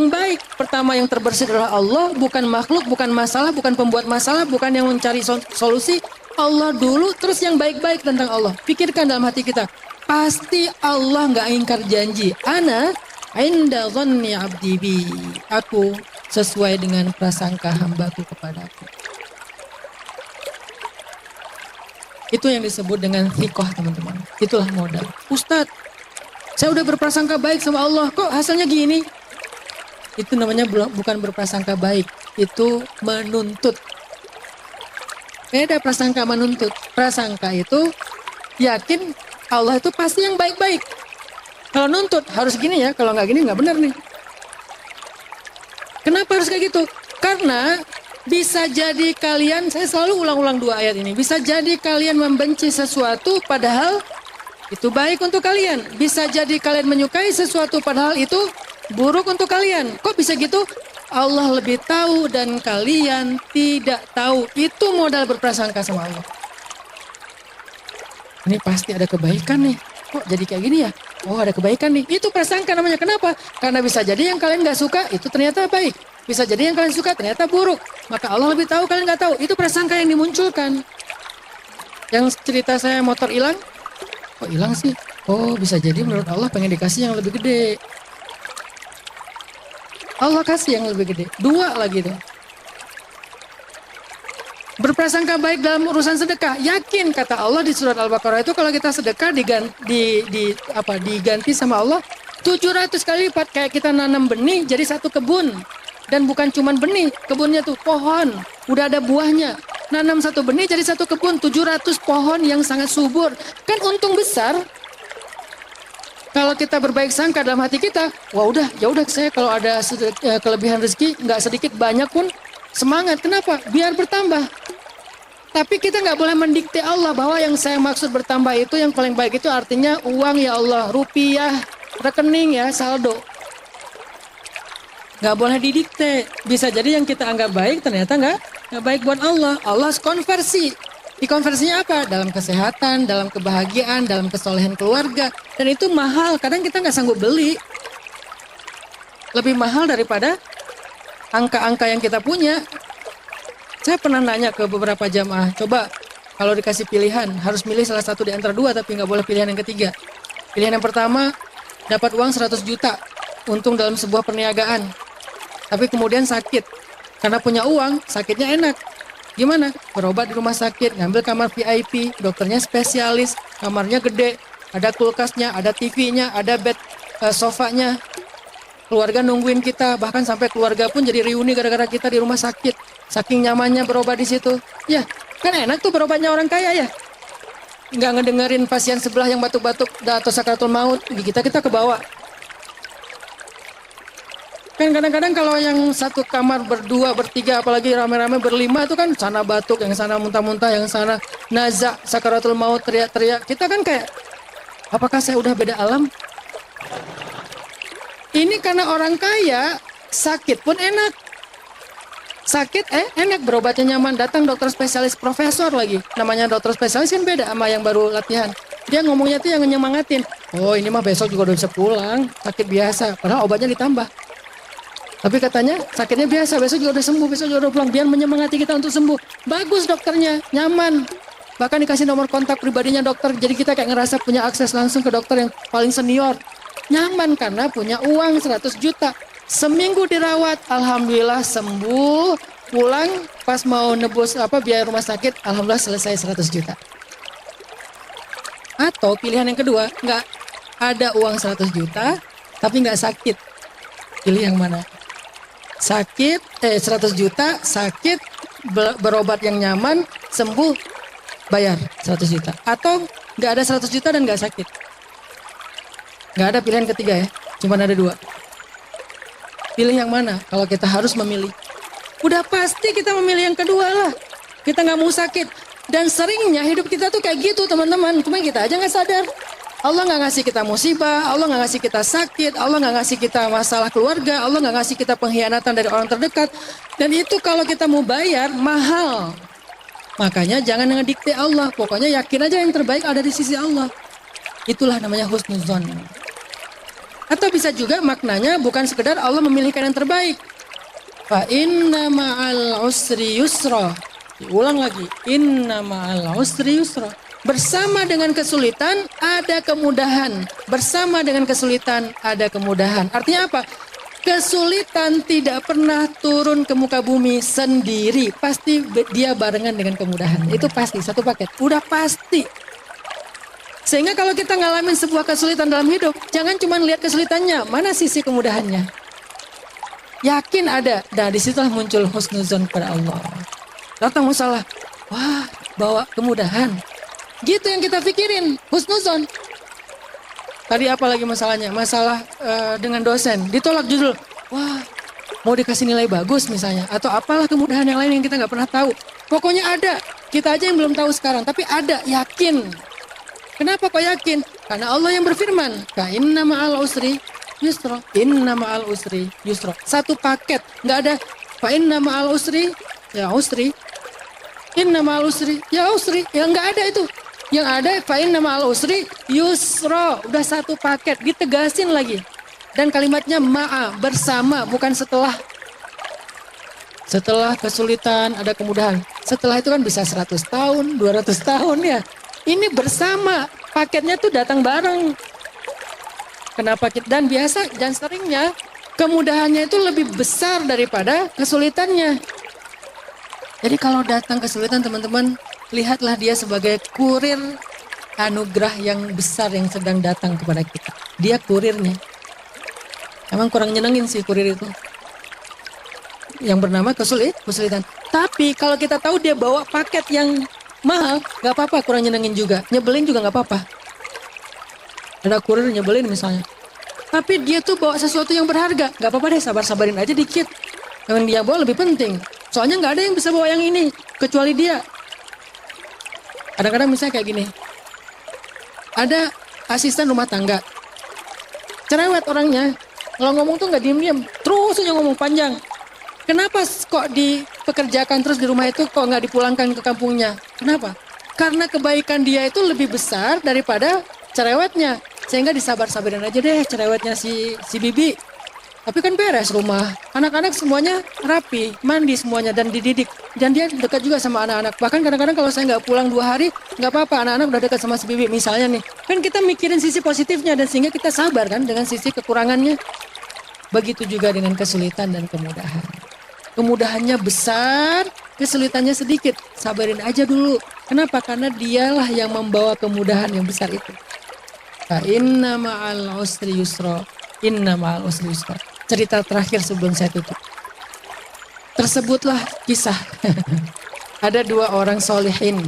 baik. Pertama yang terbersit adalah Allah, bukan makhluk, bukan masalah, bukan pembuat masalah, bukan yang mencari solusi. Allah dulu, terus yang baik-baik tentang Allah. Pikirkan dalam hati kita, pasti Allah nggak ingkar janji. Ana inda dhanni abdi bi. Aku sesuai dengan prasangka hambaku kepadaku. Itu yang disebut dengan thiqah, teman-teman. Itulah modal. "Ustadz, saya udah berprasangka baik sama Allah, kok hasilnya gini?" Itu namanya bukan berprasangka baik, itu menuntut. Beda prasangka menuntut. Prasangka itu yakin Allah itu pasti yang baik-baik. Kalau nuntut harus gini ya, kalau nggak gini nggak benar nih. Kenapa harus kayak gitu? Karena bisa jadi kalian, saya selalu ulang-ulang 2 ayat ini. Bisa jadi kalian membenci sesuatu padahal itu baik untuk kalian. Bisa jadi kalian menyukai sesuatu padahal itu buruk untuk kalian. Kok bisa gitu? Allah lebih tahu dan kalian tidak tahu. Itu modal berprasangka sama Allah. Ini pasti ada kebaikan nih. Kok jadi kayak gini ya? Oh, ada kebaikan nih. Itu prasangka namanya. Kenapa? Karena bisa jadi yang kalian gak suka itu ternyata baik. Bisa jadi yang kalian suka ternyata buruk. Maka Allah lebih tahu, kalian gak tahu. Itu prasangka yang dimunculkan. Yang cerita saya motor hilang. Kok hilang sih? Oh, bisa jadi menurut Allah pengen dikasih yang lebih gede. Allah kasih yang lebih gede. 2 lagi tuh. Berprasangka baik dalam urusan sedekah. Yakin kata Allah di surat Al-Baqarah itu kalau kita sedekah diganti sama Allah 700 kali lipat. Kayak kita nanam benih jadi satu kebun. Dan bukan cuman benih, kebunnya tuh pohon. Udah ada buahnya. Nanam satu benih jadi satu kebun, 700 pohon yang sangat subur. Kan untung besar. Kalau kita berbaik sangka dalam hati kita, wah udah, ya udah saya kalau ada kelebihan rezeki nggak sedikit banyak pun semangat. Kenapa? Biar bertambah. Tapi kita nggak boleh mendikte Allah bahwa yang saya maksud bertambah itu yang paling baik itu artinya uang ya Allah, rupiah, rekening ya, saldo. Nggak boleh didikte. Bisa jadi yang kita anggap baik ternyata nggak baik buat Allah. Allah konversi. Dikonversinya apa? Dalam kesehatan, dalam kebahagiaan, dalam kesolehan keluarga. Dan itu mahal. Kadang kita nggak sanggup beli. Lebih mahal daripada angka-angka yang kita punya. Saya pernah nanya ke beberapa jamaah, coba kalau dikasih pilihan, harus milih salah satu di antara 2 tapi nggak boleh pilihan yang ketiga. Pilihan yang pertama, dapat uang 100 juta, untung dalam sebuah perniagaan. Tapi kemudian sakit, karena punya uang, sakitnya enak. Gimana? Berobat di rumah sakit, ngambil kamar VIP, dokternya spesialis, kamarnya gede, ada kulkasnya, ada TV-nya, ada bed sofanya. Keluarga nungguin kita, bahkan sampai keluarga pun jadi reuni gara-gara kita di rumah sakit. Saking nyamannya berobat di situ. Ya, kan enak tuh berobatnya orang kaya ya. Nggak ngedengerin pasien sebelah yang batuk-batuk atau sakratul maut. Kita kebawa. Kan kadang-kadang kalau yang satu kamar berdua, bertiga, apalagi rame-rame berlima itu kan sana batuk, yang sana muntah-muntah, yang sana nazak, sakratul maut, teriak-teriak. Kita kan kayak, apakah saya udah beda alam? Ini karena orang kaya, sakit pun enak. Sakit, enak, berobatnya nyaman. Datang dokter spesialis profesor lagi. Namanya dokter spesialis kan beda sama yang baru latihan. Dia ngomongnya tuh yang nyemangatin. Oh ini mah besok juga udah bisa pulang. Sakit biasa, padahal obatnya ditambah. Tapi katanya sakitnya biasa, besok juga udah sembuh, besok juga udah pulang. Biar menyemangati kita untuk sembuh. Bagus dokternya, nyaman. Bahkan dikasih nomor kontak pribadinya dokter. Jadi kita kayak ngerasa punya akses langsung ke dokter yang paling senior. Nyaman karena punya uang 100 juta. Seminggu dirawat, alhamdulillah sembuh. Pulang pas mau nebus biaya rumah sakit, alhamdulillah selesai 100 juta. Atau pilihan yang kedua, nggak ada uang 100 juta, tapi nggak sakit. Pilih yang mana? 100 juta, sakit, berobat yang nyaman, sembuh, bayar 100 juta. Atau nggak ada 100 juta dan nggak sakit. Nggak ada pilihan ketiga ya, cuma ada dua. Pilih yang mana kalau kita harus memilih? Udah pasti kita memilih yang kedua lah. Kita nggak mau sakit. Dan seringnya hidup kita tuh kayak gitu teman-teman. Cuma kita aja nggak sadar. Allah nggak ngasih kita musibah, Allah nggak ngasih kita sakit, Allah nggak ngasih kita masalah keluarga, Allah nggak ngasih kita pengkhianatan dari orang terdekat. Dan itu kalau kita mau bayar, mahal. Makanya jangan ngedikte Allah. Pokoknya yakin aja yang terbaik ada di sisi Allah. Itulah namanya husnuzon. Atau bisa juga maknanya bukan sekedar Allah memilihkan yang terbaik. Fa inna ma'al usri yusra. Diulang lagi. Inna ma'al usri yusra. Bersama dengan kesulitan ada kemudahan. Bersama dengan kesulitan ada kemudahan. Artinya apa? Kesulitan tidak pernah turun ke muka bumi sendiri. Pasti dia barengan dengan kemudahan. Itu pasti, satu paket. Udah pasti. Sehingga kalau kita ngalamin sebuah kesulitan dalam hidup, jangan cuma lihat kesulitannya, mana sisi kemudahannya. Yakin ada. Nah disitulah muncul husnuzon kepada Allah. Datang masalah, wah bawa kemudahan. Gitu yang kita pikirin, husnuzon. Tadi apa lagi masalahnya? Masalah dengan dosen, ditolak judul. Wah, mau dikasih nilai bagus misalnya. Atau apalah kemudahan yang lain yang kita nggak pernah tahu. Pokoknya ada, kita aja yang belum tahu sekarang. Tapi ada, yakin. Kenapa kok yakin? Karena Allah yang berfirman. Ka inna ma'al usri yusra. Inna ma'al usri yusra. Satu paket, nggak ada. Fa inna ma'al usri, ya usri. Inna ma'al usri, ya usri. Ya nggak ada itu. Yang ada fa inna ma'al usri yusra. Udah satu paket, ditegasin lagi. Dan kalimatnya ma'a, bersama, bukan setelah. Setelah kesulitan ada kemudahan. Setelah itu kan bisa 100 tahun, 200 tahun ya. Ini bersama, paketnya tuh datang bareng. Kenapa? Dan biasa dan seringnya kemudahannya itu lebih besar daripada kesulitannya. Jadi kalau datang kesulitan teman-teman, lihatlah dia sebagai kurir anugerah yang besar yang sedang datang kepada kita. Dia kurirnya. Emang kurang nyenengin sih kurir itu. Yang bernama kesulitan. Tapi kalau kita tahu dia bawa paket yang mahal, gak apa-apa, kurang nyenengin juga. Nyebelin juga gak apa-apa. Ada kurir nyebelin misalnya. Tapi dia tuh bawa sesuatu yang berharga. Gak apa-apa deh, sabar-sabarin aja dikit. Yang dia bawa lebih penting. Soalnya gak ada yang bisa bawa yang ini, kecuali dia. Kadang-kadang misalnya kayak gini. Ada asisten rumah tangga. Cerewet orangnya. Kalau ngomong tuh gak diem-diem. Terus aja ngomong panjang. Kenapa kok dipekerjakan terus di rumah itu kok nggak dipulangkan ke kampungnya? Kenapa? Karena kebaikan dia itu lebih besar daripada cerewetnya. Sehingga disabar-sabarin aja deh cerewetnya si Bibi. Tapi kan beres rumah. Anak-anak semuanya rapi, mandi semuanya dan dididik. Dan dia dekat juga sama anak-anak. Bahkan kadang-kadang kalau saya nggak pulang 2 hari, nggak apa-apa, anak-anak udah dekat sama si Bibi misalnya nih. Kan kita mikirin sisi positifnya dan sehingga kita sabar kan dengan sisi kekurangannya. Begitu juga dengan kesulitan dan kemudahan. Kemudahannya besar, kesulitannya sedikit. Sabarin aja dulu. Kenapa? Karena dialah yang membawa kemudahan yang besar itu. Fa inna ma'al usri yusra. Inna ma'al usri yusra. Cerita terakhir sebelum saya tutup. Tersebutlah kisah. Ada 2 orang solihin.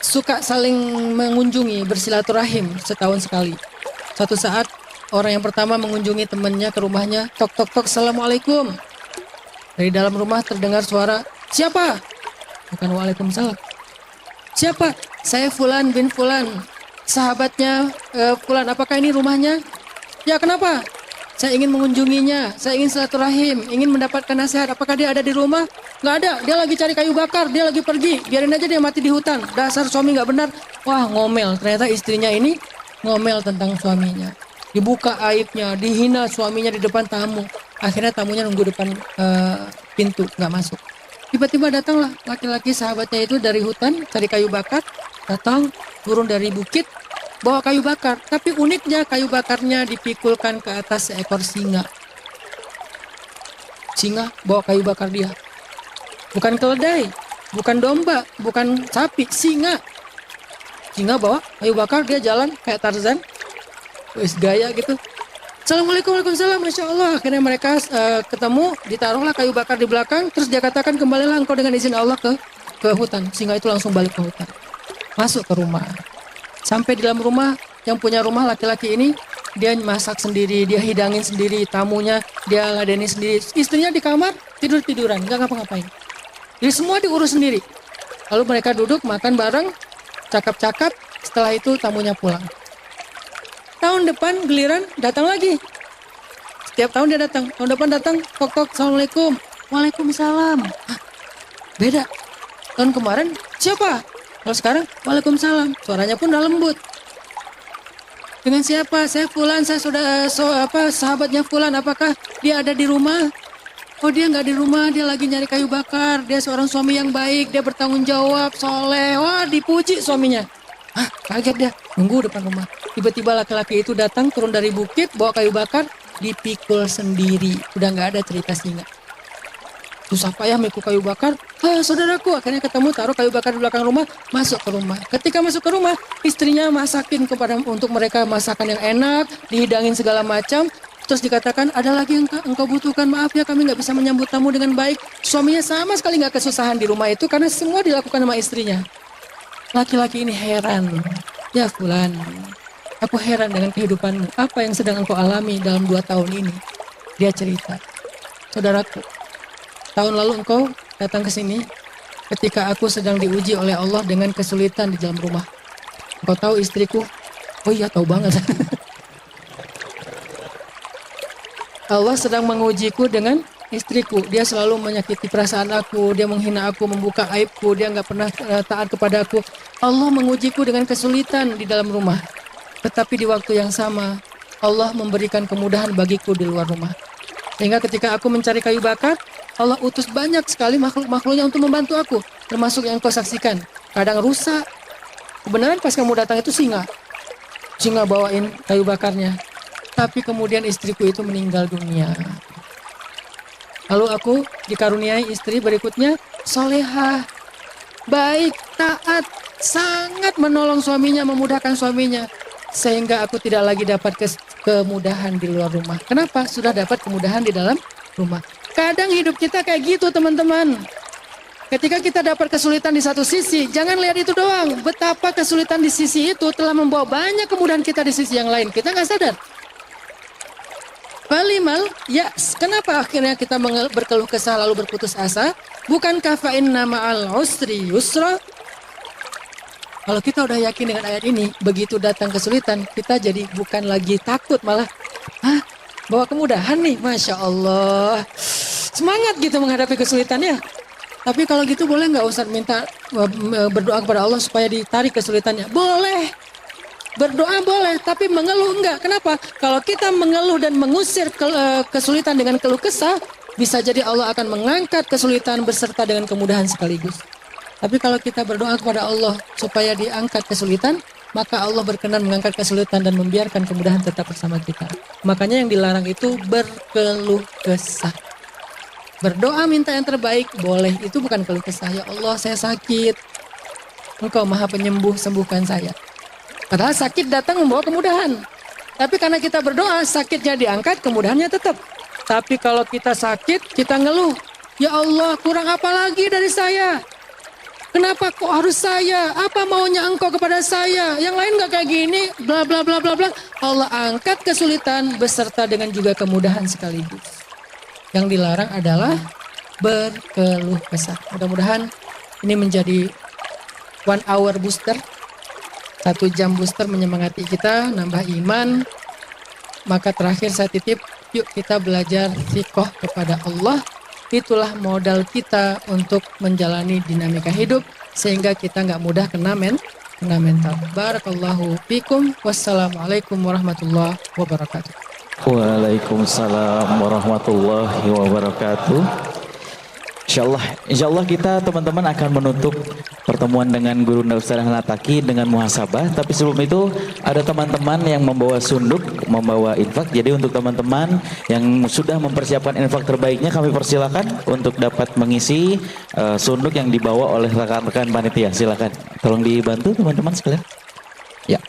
Suka saling mengunjungi, bersilaturahim setahun sekali. Suatu saat orang yang pertama mengunjungi temannya ke rumahnya. Tok tok tok, assalamualaikum. Dari dalam rumah terdengar suara, siapa? Bukan waalaikumsalam. Siapa? Saya Fulan bin Fulan. Sahabatnya Fulan, apakah ini rumahnya? Ya kenapa? Saya ingin mengunjunginya, saya ingin silaturahim, ingin mendapatkan nasihat. Apakah dia ada di rumah? Nggak ada, dia lagi cari kayu bakar, dia lagi pergi. Biarin aja dia mati di hutan. Dasar suami nggak benar. Wah, ngomel. Ternyata istrinya ini ngomel tentang suaminya. Dibuka aibnya, dihina suaminya di depan tamu. Akhirnya tamunya nunggu depan pintu, nggak masuk. Tiba-tiba datanglah laki-laki sahabatnya itu dari hutan, cari kayu bakar. Datang, turun dari bukit, bawa kayu bakar. Tapi uniknya kayu bakarnya dipikulkan ke atas seekor singa. Singa bawa kayu bakar dia. Bukan keledai, bukan domba, bukan sapi, singa. Singa bawa kayu bakar, dia jalan kayak Tarzan. Wis gaya gitu. Assalamualaikum, waalaikumsalam, Masya Allah. Akhirnya mereka ketemu, ditaruhlah kayu bakar di belakang. Terus dia katakan, kembalilah engkau dengan izin Allah ke hutan. Singa itu langsung balik ke hutan. Masuk ke rumah. Sampai di dalam rumah, yang punya rumah laki-laki ini, dia masak sendiri, dia hidangin sendiri, tamunya dia ladeni sendiri. Istrinya di kamar, tidur-tiduran, nggak ngapa-ngapain. Jadi semua diurus sendiri. Lalu mereka duduk, makan bareng, cakap-cakap, setelah itu tamunya pulang. Tahun depan giliran datang lagi. Setiap tahun dia datang. Tahun depan datang, tok-tok, Assalamualaikum. Waalaikumsalam. Hah, beda. Tahun kemarin siapa? Kalau sekarang, Waalaikumsalam. Suaranya pun udah lembut. Dengan siapa? Saya Fulan, saya sudah sahabatnya Fulan. Apakah dia ada di rumah? Oh, dia nggak di rumah, dia lagi nyari kayu bakar. Dia seorang suami yang baik, dia bertanggung jawab, soleh. Wah, dipuji suaminya. Hah, kaget dia, nunggu depan rumah. Tiba-tiba laki-laki itu datang, turun dari bukit, bawa kayu bakar, dipikul sendiri. Udah nggak ada cerita singa. Susah payah mikul kayu bakar. Saudaraku, akhirnya ketemu, taruh kayu bakar di belakang rumah, masuk ke rumah. Ketika masuk ke rumah, istrinya masakin untuk mereka masakan yang enak, dihidangin segala macam. Terus dikatakan, ada lagi yang engkau butuhkan, maaf ya kami nggak bisa menyambut tamu dengan baik. Suaminya sama sekali nggak kesusahan di rumah itu karena semua dilakukan sama istrinya. Laki-laki ini heran. Ya Fulan, aku heran dengan kehidupanmu. Apa yang sedang engkau alami dalam 2 tahun ini? Dia cerita, saudaraku, tahun lalu engkau datang ke sini ketika aku sedang diuji oleh Allah dengan kesulitan di dalam rumah. Engkau tahu istriku? Oh iya, tahu banget. Allah sedang mengujiku dengan istriku. Dia selalu menyakiti perasaan aku, dia menghina aku, membuka aibku, dia nggak pernah taat kepada aku. Allah mengujiku dengan kesulitan di dalam rumah. Tetapi di waktu yang sama, Allah memberikan kemudahan bagiku di luar rumah. Sehingga ketika aku mencari kayu bakar, Allah utus banyak sekali makhluk-makhluknya untuk membantu aku. Termasuk yang kau saksikan. Kadang rusak. Kebenaran pas kamu datang itu singa. Singa bawain kayu bakarnya. Tapi kemudian istriku itu meninggal dunia. Lalu aku dikaruniai istri berikutnya, solehah, baik, taat, sangat menolong suaminya, memudahkan suaminya. Sehingga aku tidak lagi dapat kemudahan di luar rumah. Kenapa? Sudah dapat kemudahan di dalam rumah. Kadang hidup kita kayak gitu teman-teman. Ketika kita dapat kesulitan di satu sisi, jangan lihat itu doang. Betapa kesulitan di sisi itu telah membawa banyak kemudahan kita di sisi yang lain. Kita nggak sadar. Falimal, ya, kenapa akhirnya kita berkeluh kesah lalu berputus asa? Bukankah fa'inna ma'al usri yusra? Kalau kita udah yakin dengan ayat ini, begitu datang kesulitan, kita jadi bukan lagi takut, malah, bawa kemudahan nih, Masya Allah. Semangat gitu menghadapi kesulitannya. Tapi kalau gitu boleh nggak Ustaz minta berdoa kepada Allah supaya ditarik kesulitannya? Boleh. Berdoa boleh, tapi mengeluh enggak. Kenapa? Kalau kita mengeluh dan mengusir kesulitan dengan keluh kesah, bisa jadi Allah akan mengangkat kesulitan beserta dengan kemudahan sekaligus. Tapi kalau kita berdoa kepada Allah supaya diangkat kesulitan, maka Allah berkenan mengangkat kesulitan dan membiarkan kemudahan tetap bersama kita. Makanya yang dilarang itu berkeluh kesah. Berdoa minta yang terbaik boleh, itu bukan keluh kesah. Ya Allah, saya sakit. Engkau Maha Penyembuh, sembuhkan saya. Padahal sakit datang membawa kemudahan. Tapi karena kita berdoa, sakitnya diangkat, kemudahannya tetap. Tapi kalau kita sakit, kita ngeluh. Ya Allah, kurang apa lagi dari saya? Kenapa kok harus saya? Apa maunya engkau kepada saya? Yang lain gak kayak gini, bla bla bla bla bla. Allah angkat kesulitan beserta dengan juga kemudahan sekaligus. Yang dilarang adalah berkeluh kesah. Mudah-mudahan ini menjadi 1 hour booster. 1 jam booster menyemangati kita, nambah iman. Maka terakhir saya titip, Yuk kita belajar fiqh kepada Allah. Itulah modal kita untuk menjalani dinamika hidup sehingga kita nggak mudah kena mental. Barakallahu fikum. Wassalamualaikum warahmatullahi wabarakatuh. Waalaikumsalam warahmatullahi wabarakatuh. Insyaallah kita teman-teman akan menutup pertemuan dengan Guru Ustaz Hanan Attaqi dengan muhasabah. Tapi sebelum itu ada teman-teman yang membawa sunduk, membawa infak. Jadi untuk teman-teman yang sudah mempersiapkan infak terbaiknya kami persilakan untuk dapat mengisi sunduk yang dibawa oleh rekan-rekan panitia. Silakan, tolong dibantu teman-teman sekalian. Ya.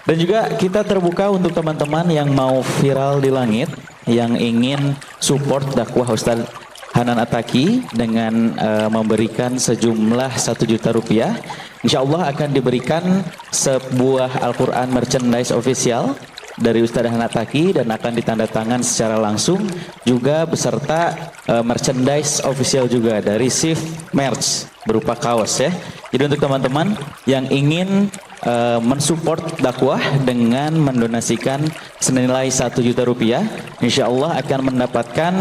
Dan juga kita terbuka untuk teman-teman yang mau viral di langit, yang ingin support dakwah Ustaz Hanan Attaqi dengan memberikan sejumlah 1 juta rupiah. Insya Allah akan diberikan sebuah Al-Quran merchandise official dari Ustaz Hanan Attaqi dan akan ditandatangan secara langsung juga beserta merchandise official juga dari Shift Merch berupa kaos ya. Jadi untuk teman-teman yang ingin mensupport dakwah dengan mendonasikan senilai 1 juta rupiah, insya Allah akan mendapatkan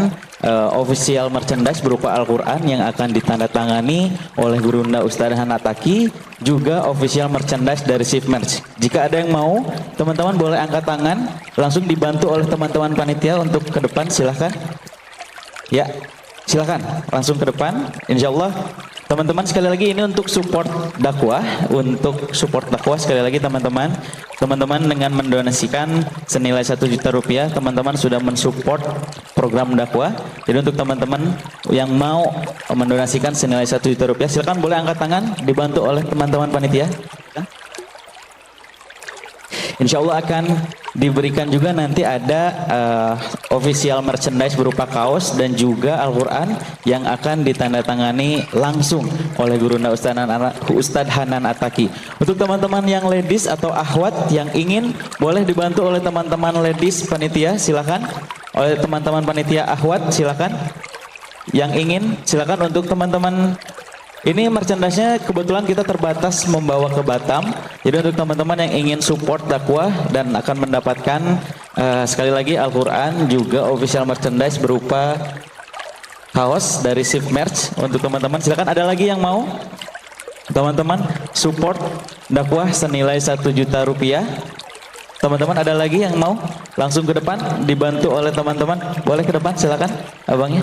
official merchandise berupa Al-Quran yang akan ditandatangani oleh Gurunda Ustaz Hanan Attaqi, juga official merchandise dari Shift Merch. Jika ada yang mau, teman-teman boleh angkat tangan, langsung dibantu oleh teman-teman panitia untuk ke depan, silahkan. Ya, silahkan langsung ke depan, insya Allah. Teman-teman sekali lagi ini untuk support dakwah, sekali lagi teman-teman dengan mendonasikan senilai 1 juta rupiah, teman-teman sudah mensupport program dakwah. Jadi untuk teman-teman yang mau mendonasikan senilai 1 juta rupiah, silakan boleh angkat tangan, dibantu oleh teman-teman panitia. Insya Allah akan diberikan juga nanti ada official merchandise berupa kaos dan juga Al-Quran yang akan ditandatangani langsung oleh Gurunda Ustaz Hanan Attaqi. Untuk teman-teman yang ladies atau akhwat yang ingin, boleh dibantu oleh teman-teman ladies panitia, silakan. Oleh teman-teman panitia akhwat, silakan. Yang ingin, silakan. Untuk teman-teman, ini merchandise-nya kebetulan kita terbatas membawa ke Batam. Jadi untuk teman-teman yang ingin support dakwah dan akan mendapatkan sekali lagi Al-Quran, juga official merchandise berupa kaos dari Shift Merch. Untuk teman-teman silakan, ada lagi yang mau? Teman-teman support dakwah senilai 1 juta rupiah. Teman-teman ada lagi yang mau? Langsung ke depan, dibantu oleh teman-teman. Boleh ke depan, silakan abangnya.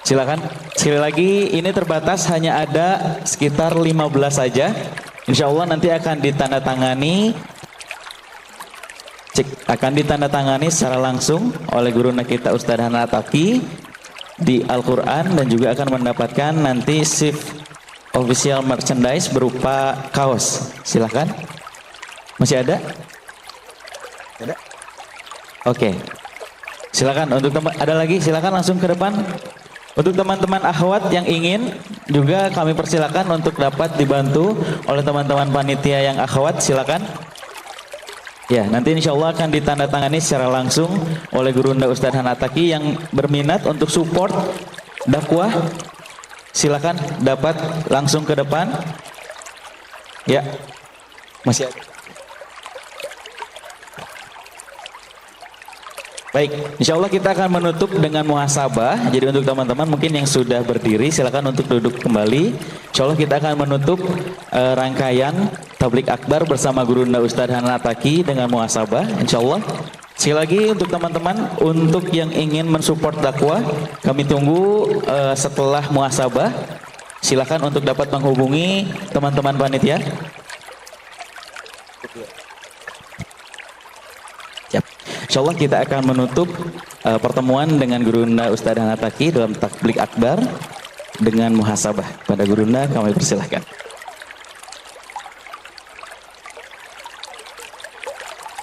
Silakan. Sekali lagi ini terbatas, hanya ada sekitar 15 saja. Insya Allah nanti akan ditandatangani secara langsung oleh guru kita Ustaz Hanan Attaqi di Al-Quran, dan juga akan mendapatkan nanti shift official merchandise berupa kaos. Silakan. Masih ada? Ada? Oke. Silakan. Untuk ada lagi, silakan langsung ke depan. Untuk teman-teman akhwat yang ingin juga kami persilakan untuk dapat dibantu oleh teman-teman panitia yang akhwat, silakan. Ya, nanti insya Allah akan ditandatangani secara langsung oleh Gurunda Ustaz Hanan Attaqi. Yang berminat untuk support dakwah, silakan dapat langsung ke depan. Ya, masih ada. Baik, insya Allah kita akan menutup dengan muhasabah. Jadi untuk teman-teman mungkin yang sudah berdiri, silakan untuk duduk kembali. Insya Allah kita akan menutup rangkaian tablik akbar bersama Gurunda Ustaz Hanan Attaqi dengan muhasabah. Insya Allah. Sekali lagi untuk teman-teman, untuk yang ingin mensupport dakwah, kami tunggu setelah muhasabah. Silakan untuk dapat menghubungi teman-teman panitia. Insya Allah kita akan menutup pertemuan dengan Gurunda Ustaz Hanan Attaqi dalam tablik akbar dengan muhasabah. Pada Gurunda kami persilahkan.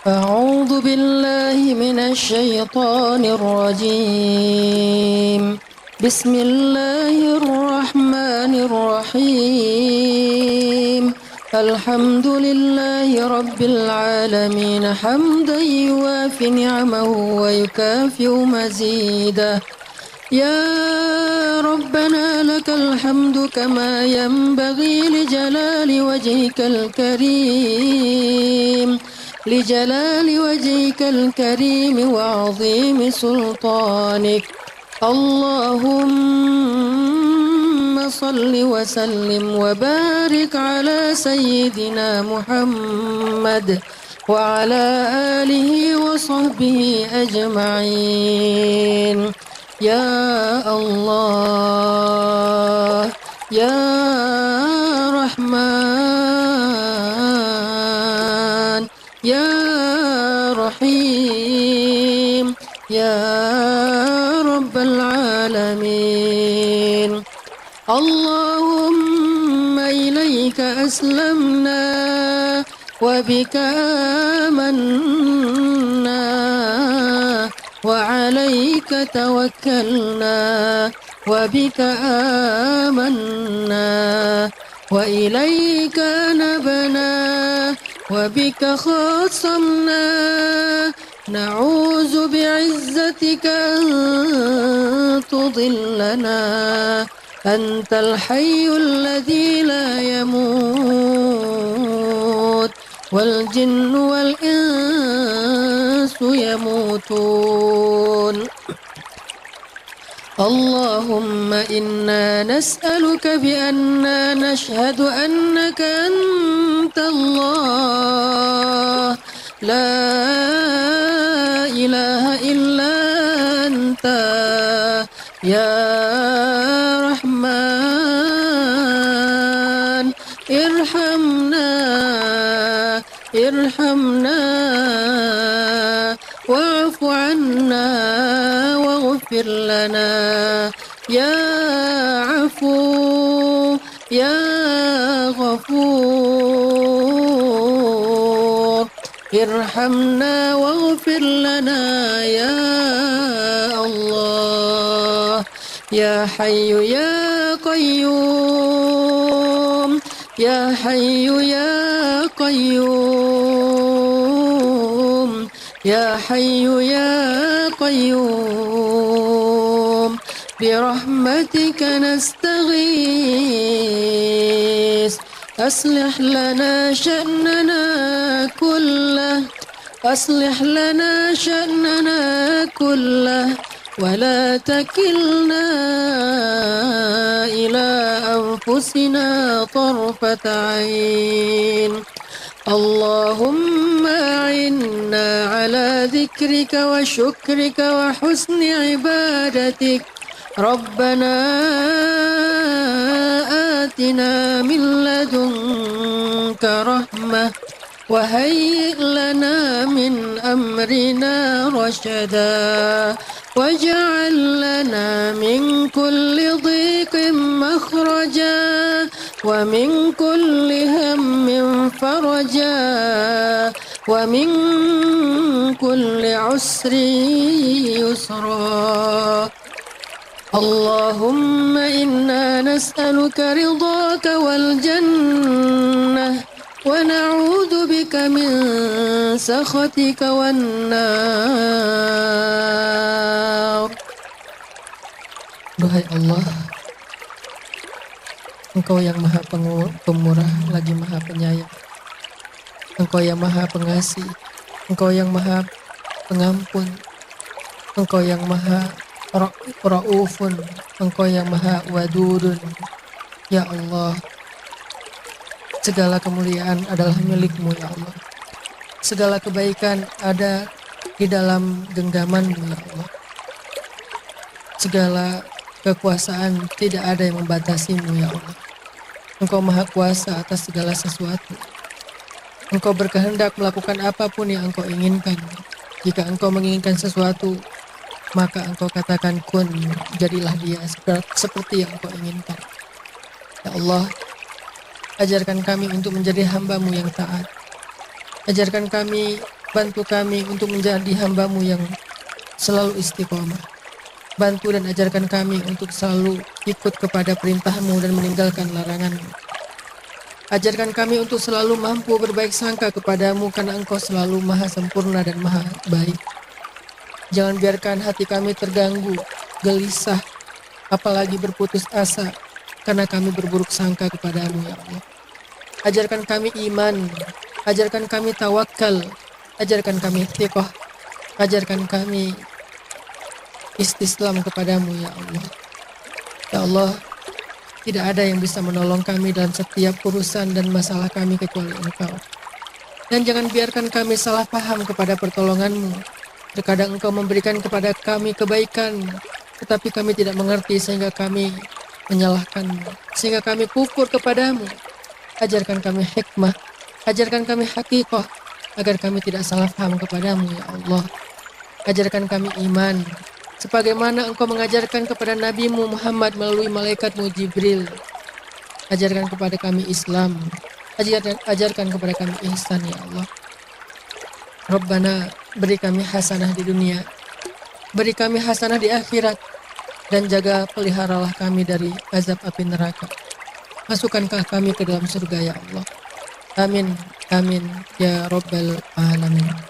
A'udzu billahi minasy syaithanir rajim. Bismillahirrahmanirrahim. Alhamdulillahi Rabbil Alamin, hamdan yuwafi ni'amahu wa yukafi'u mazidah. Ya Rabbana lakal hamdu kama yanbaghi li jalali wajhikal karim. لجلال وجهك الكريم وعظيم سلطانك. اللهم صل وسلم وبارك على سيدنا محمد وعلى آله وصحبه أجمعين. يا الله يا رحمن يا رحيم يا رب العالمين. اللهم إليك أسلمنا وبك آمنا وعليك توكلنا وبك آمنا وإليك نبنا وبك خاصمنا. نعوذ بعزتك أن تضلنا. أنت الحي الذي لا يموت والجن والإنس يموتون. اللهم إنا نسألك بأننا نشهد أنك أنت الله لا إله إلا أنت يا رحمن ارحمنا ارحمنا واعف عنا واغفر لنا يا عفو يا غفور. ارحمنا واغفر لنا يا الله. يا حي يا قيوم يا حي يا قيوم يا حي يا قيوم برحمتك نستغيث. أصلح لنا شأننا كله أصلح لنا شأننا كله ولا تكلنا إلى أنفسنا طرفة عين. اللهم أعنا على ذكرك وشكرك وحسن عبادتك. ربنا آتنا من لدنك رحمة وهيئ لنا من أمرنا رشدا واجعل لنا من كل ضيق مخرجا ومن كل هم فرجا ومن كل عسر يسرا. اللهم إنا نسألك رضاك والجنة ونعوذ بك من سخطك والنار. Duhai Allah, Engkau yang maha pemurah lagi maha penyayang. Engkau yang maha pengasih, Engkau yang maha pengampun, Engkau yang maha Ra'ufun, Engkau yang maha wadudun. Ya Allah, segala kemuliaan adalah milik-Mu ya Allah. Segala kebaikan ada di dalam genggaman-Mu ya Allah. Segala kekuasaan tidak ada yang membatasi-Mu ya Allah. Engkau maha kuasa atas segala sesuatu. Engkau berkehendak melakukan apapun yang Engkau inginkan. Jika Engkau menginginkan sesuatu, maka Engkau katakan kun, jadilah dia seperti yang Engkau inginkan. Ya Allah, ajarkan kami untuk menjadi hamba-Mu yang taat. Ajarkan kami, bantu kami untuk menjadi hamba-Mu yang selalu istiqomah. Bantu dan ajarkan kami untuk selalu ikut kepada perintah-Mu dan meninggalkan larangan-Mu. Ajarkan kami untuk selalu mampu berbaik sangka kepadamu karena Engkau selalu maha sempurna dan maha baik. Jangan biarkan hati kami terganggu, gelisah, apalagi berputus asa karena kami berburuk sangka kepadamu ya Allah. Ajarkan kami iman, ajarkan kami tawakal, Ajarkan kami thiqah. Ajarkan kami istislam kepadamu ya Allah. Ya Allah, tidak ada yang bisa menolong kami dalam setiap urusan dan masalah kami kecuali Engkau. Dan jangan biarkan kami salah paham kepada pertolongan-Mu. Terkadang Engkau memberikan kepada kami kebaikan, tetapi kami tidak mengerti sehingga kami menyalahkan-Mu, sehingga kami kufur kepadamu. Ajarkan kami hikmah, ajarkan kami haqiqah, agar kami tidak salah paham kepadamu ya Allah. Ajarkan kami iman, sebagaimana Engkau mengajarkan kepada Nabi-Mu Muhammad melalui malaikatmu Jibril. Ajarkan kepada kami Islam, ajarkan kepada kami ihsan ya Allah. Rabbana, beri kami hasanah di dunia, beri kami hasanah di akhirat, dan jaga peliharalah kami dari azab api neraka. Masukkankah kami ke dalam surga ya Allah. Amin, amin, ya Rabbal Alamin.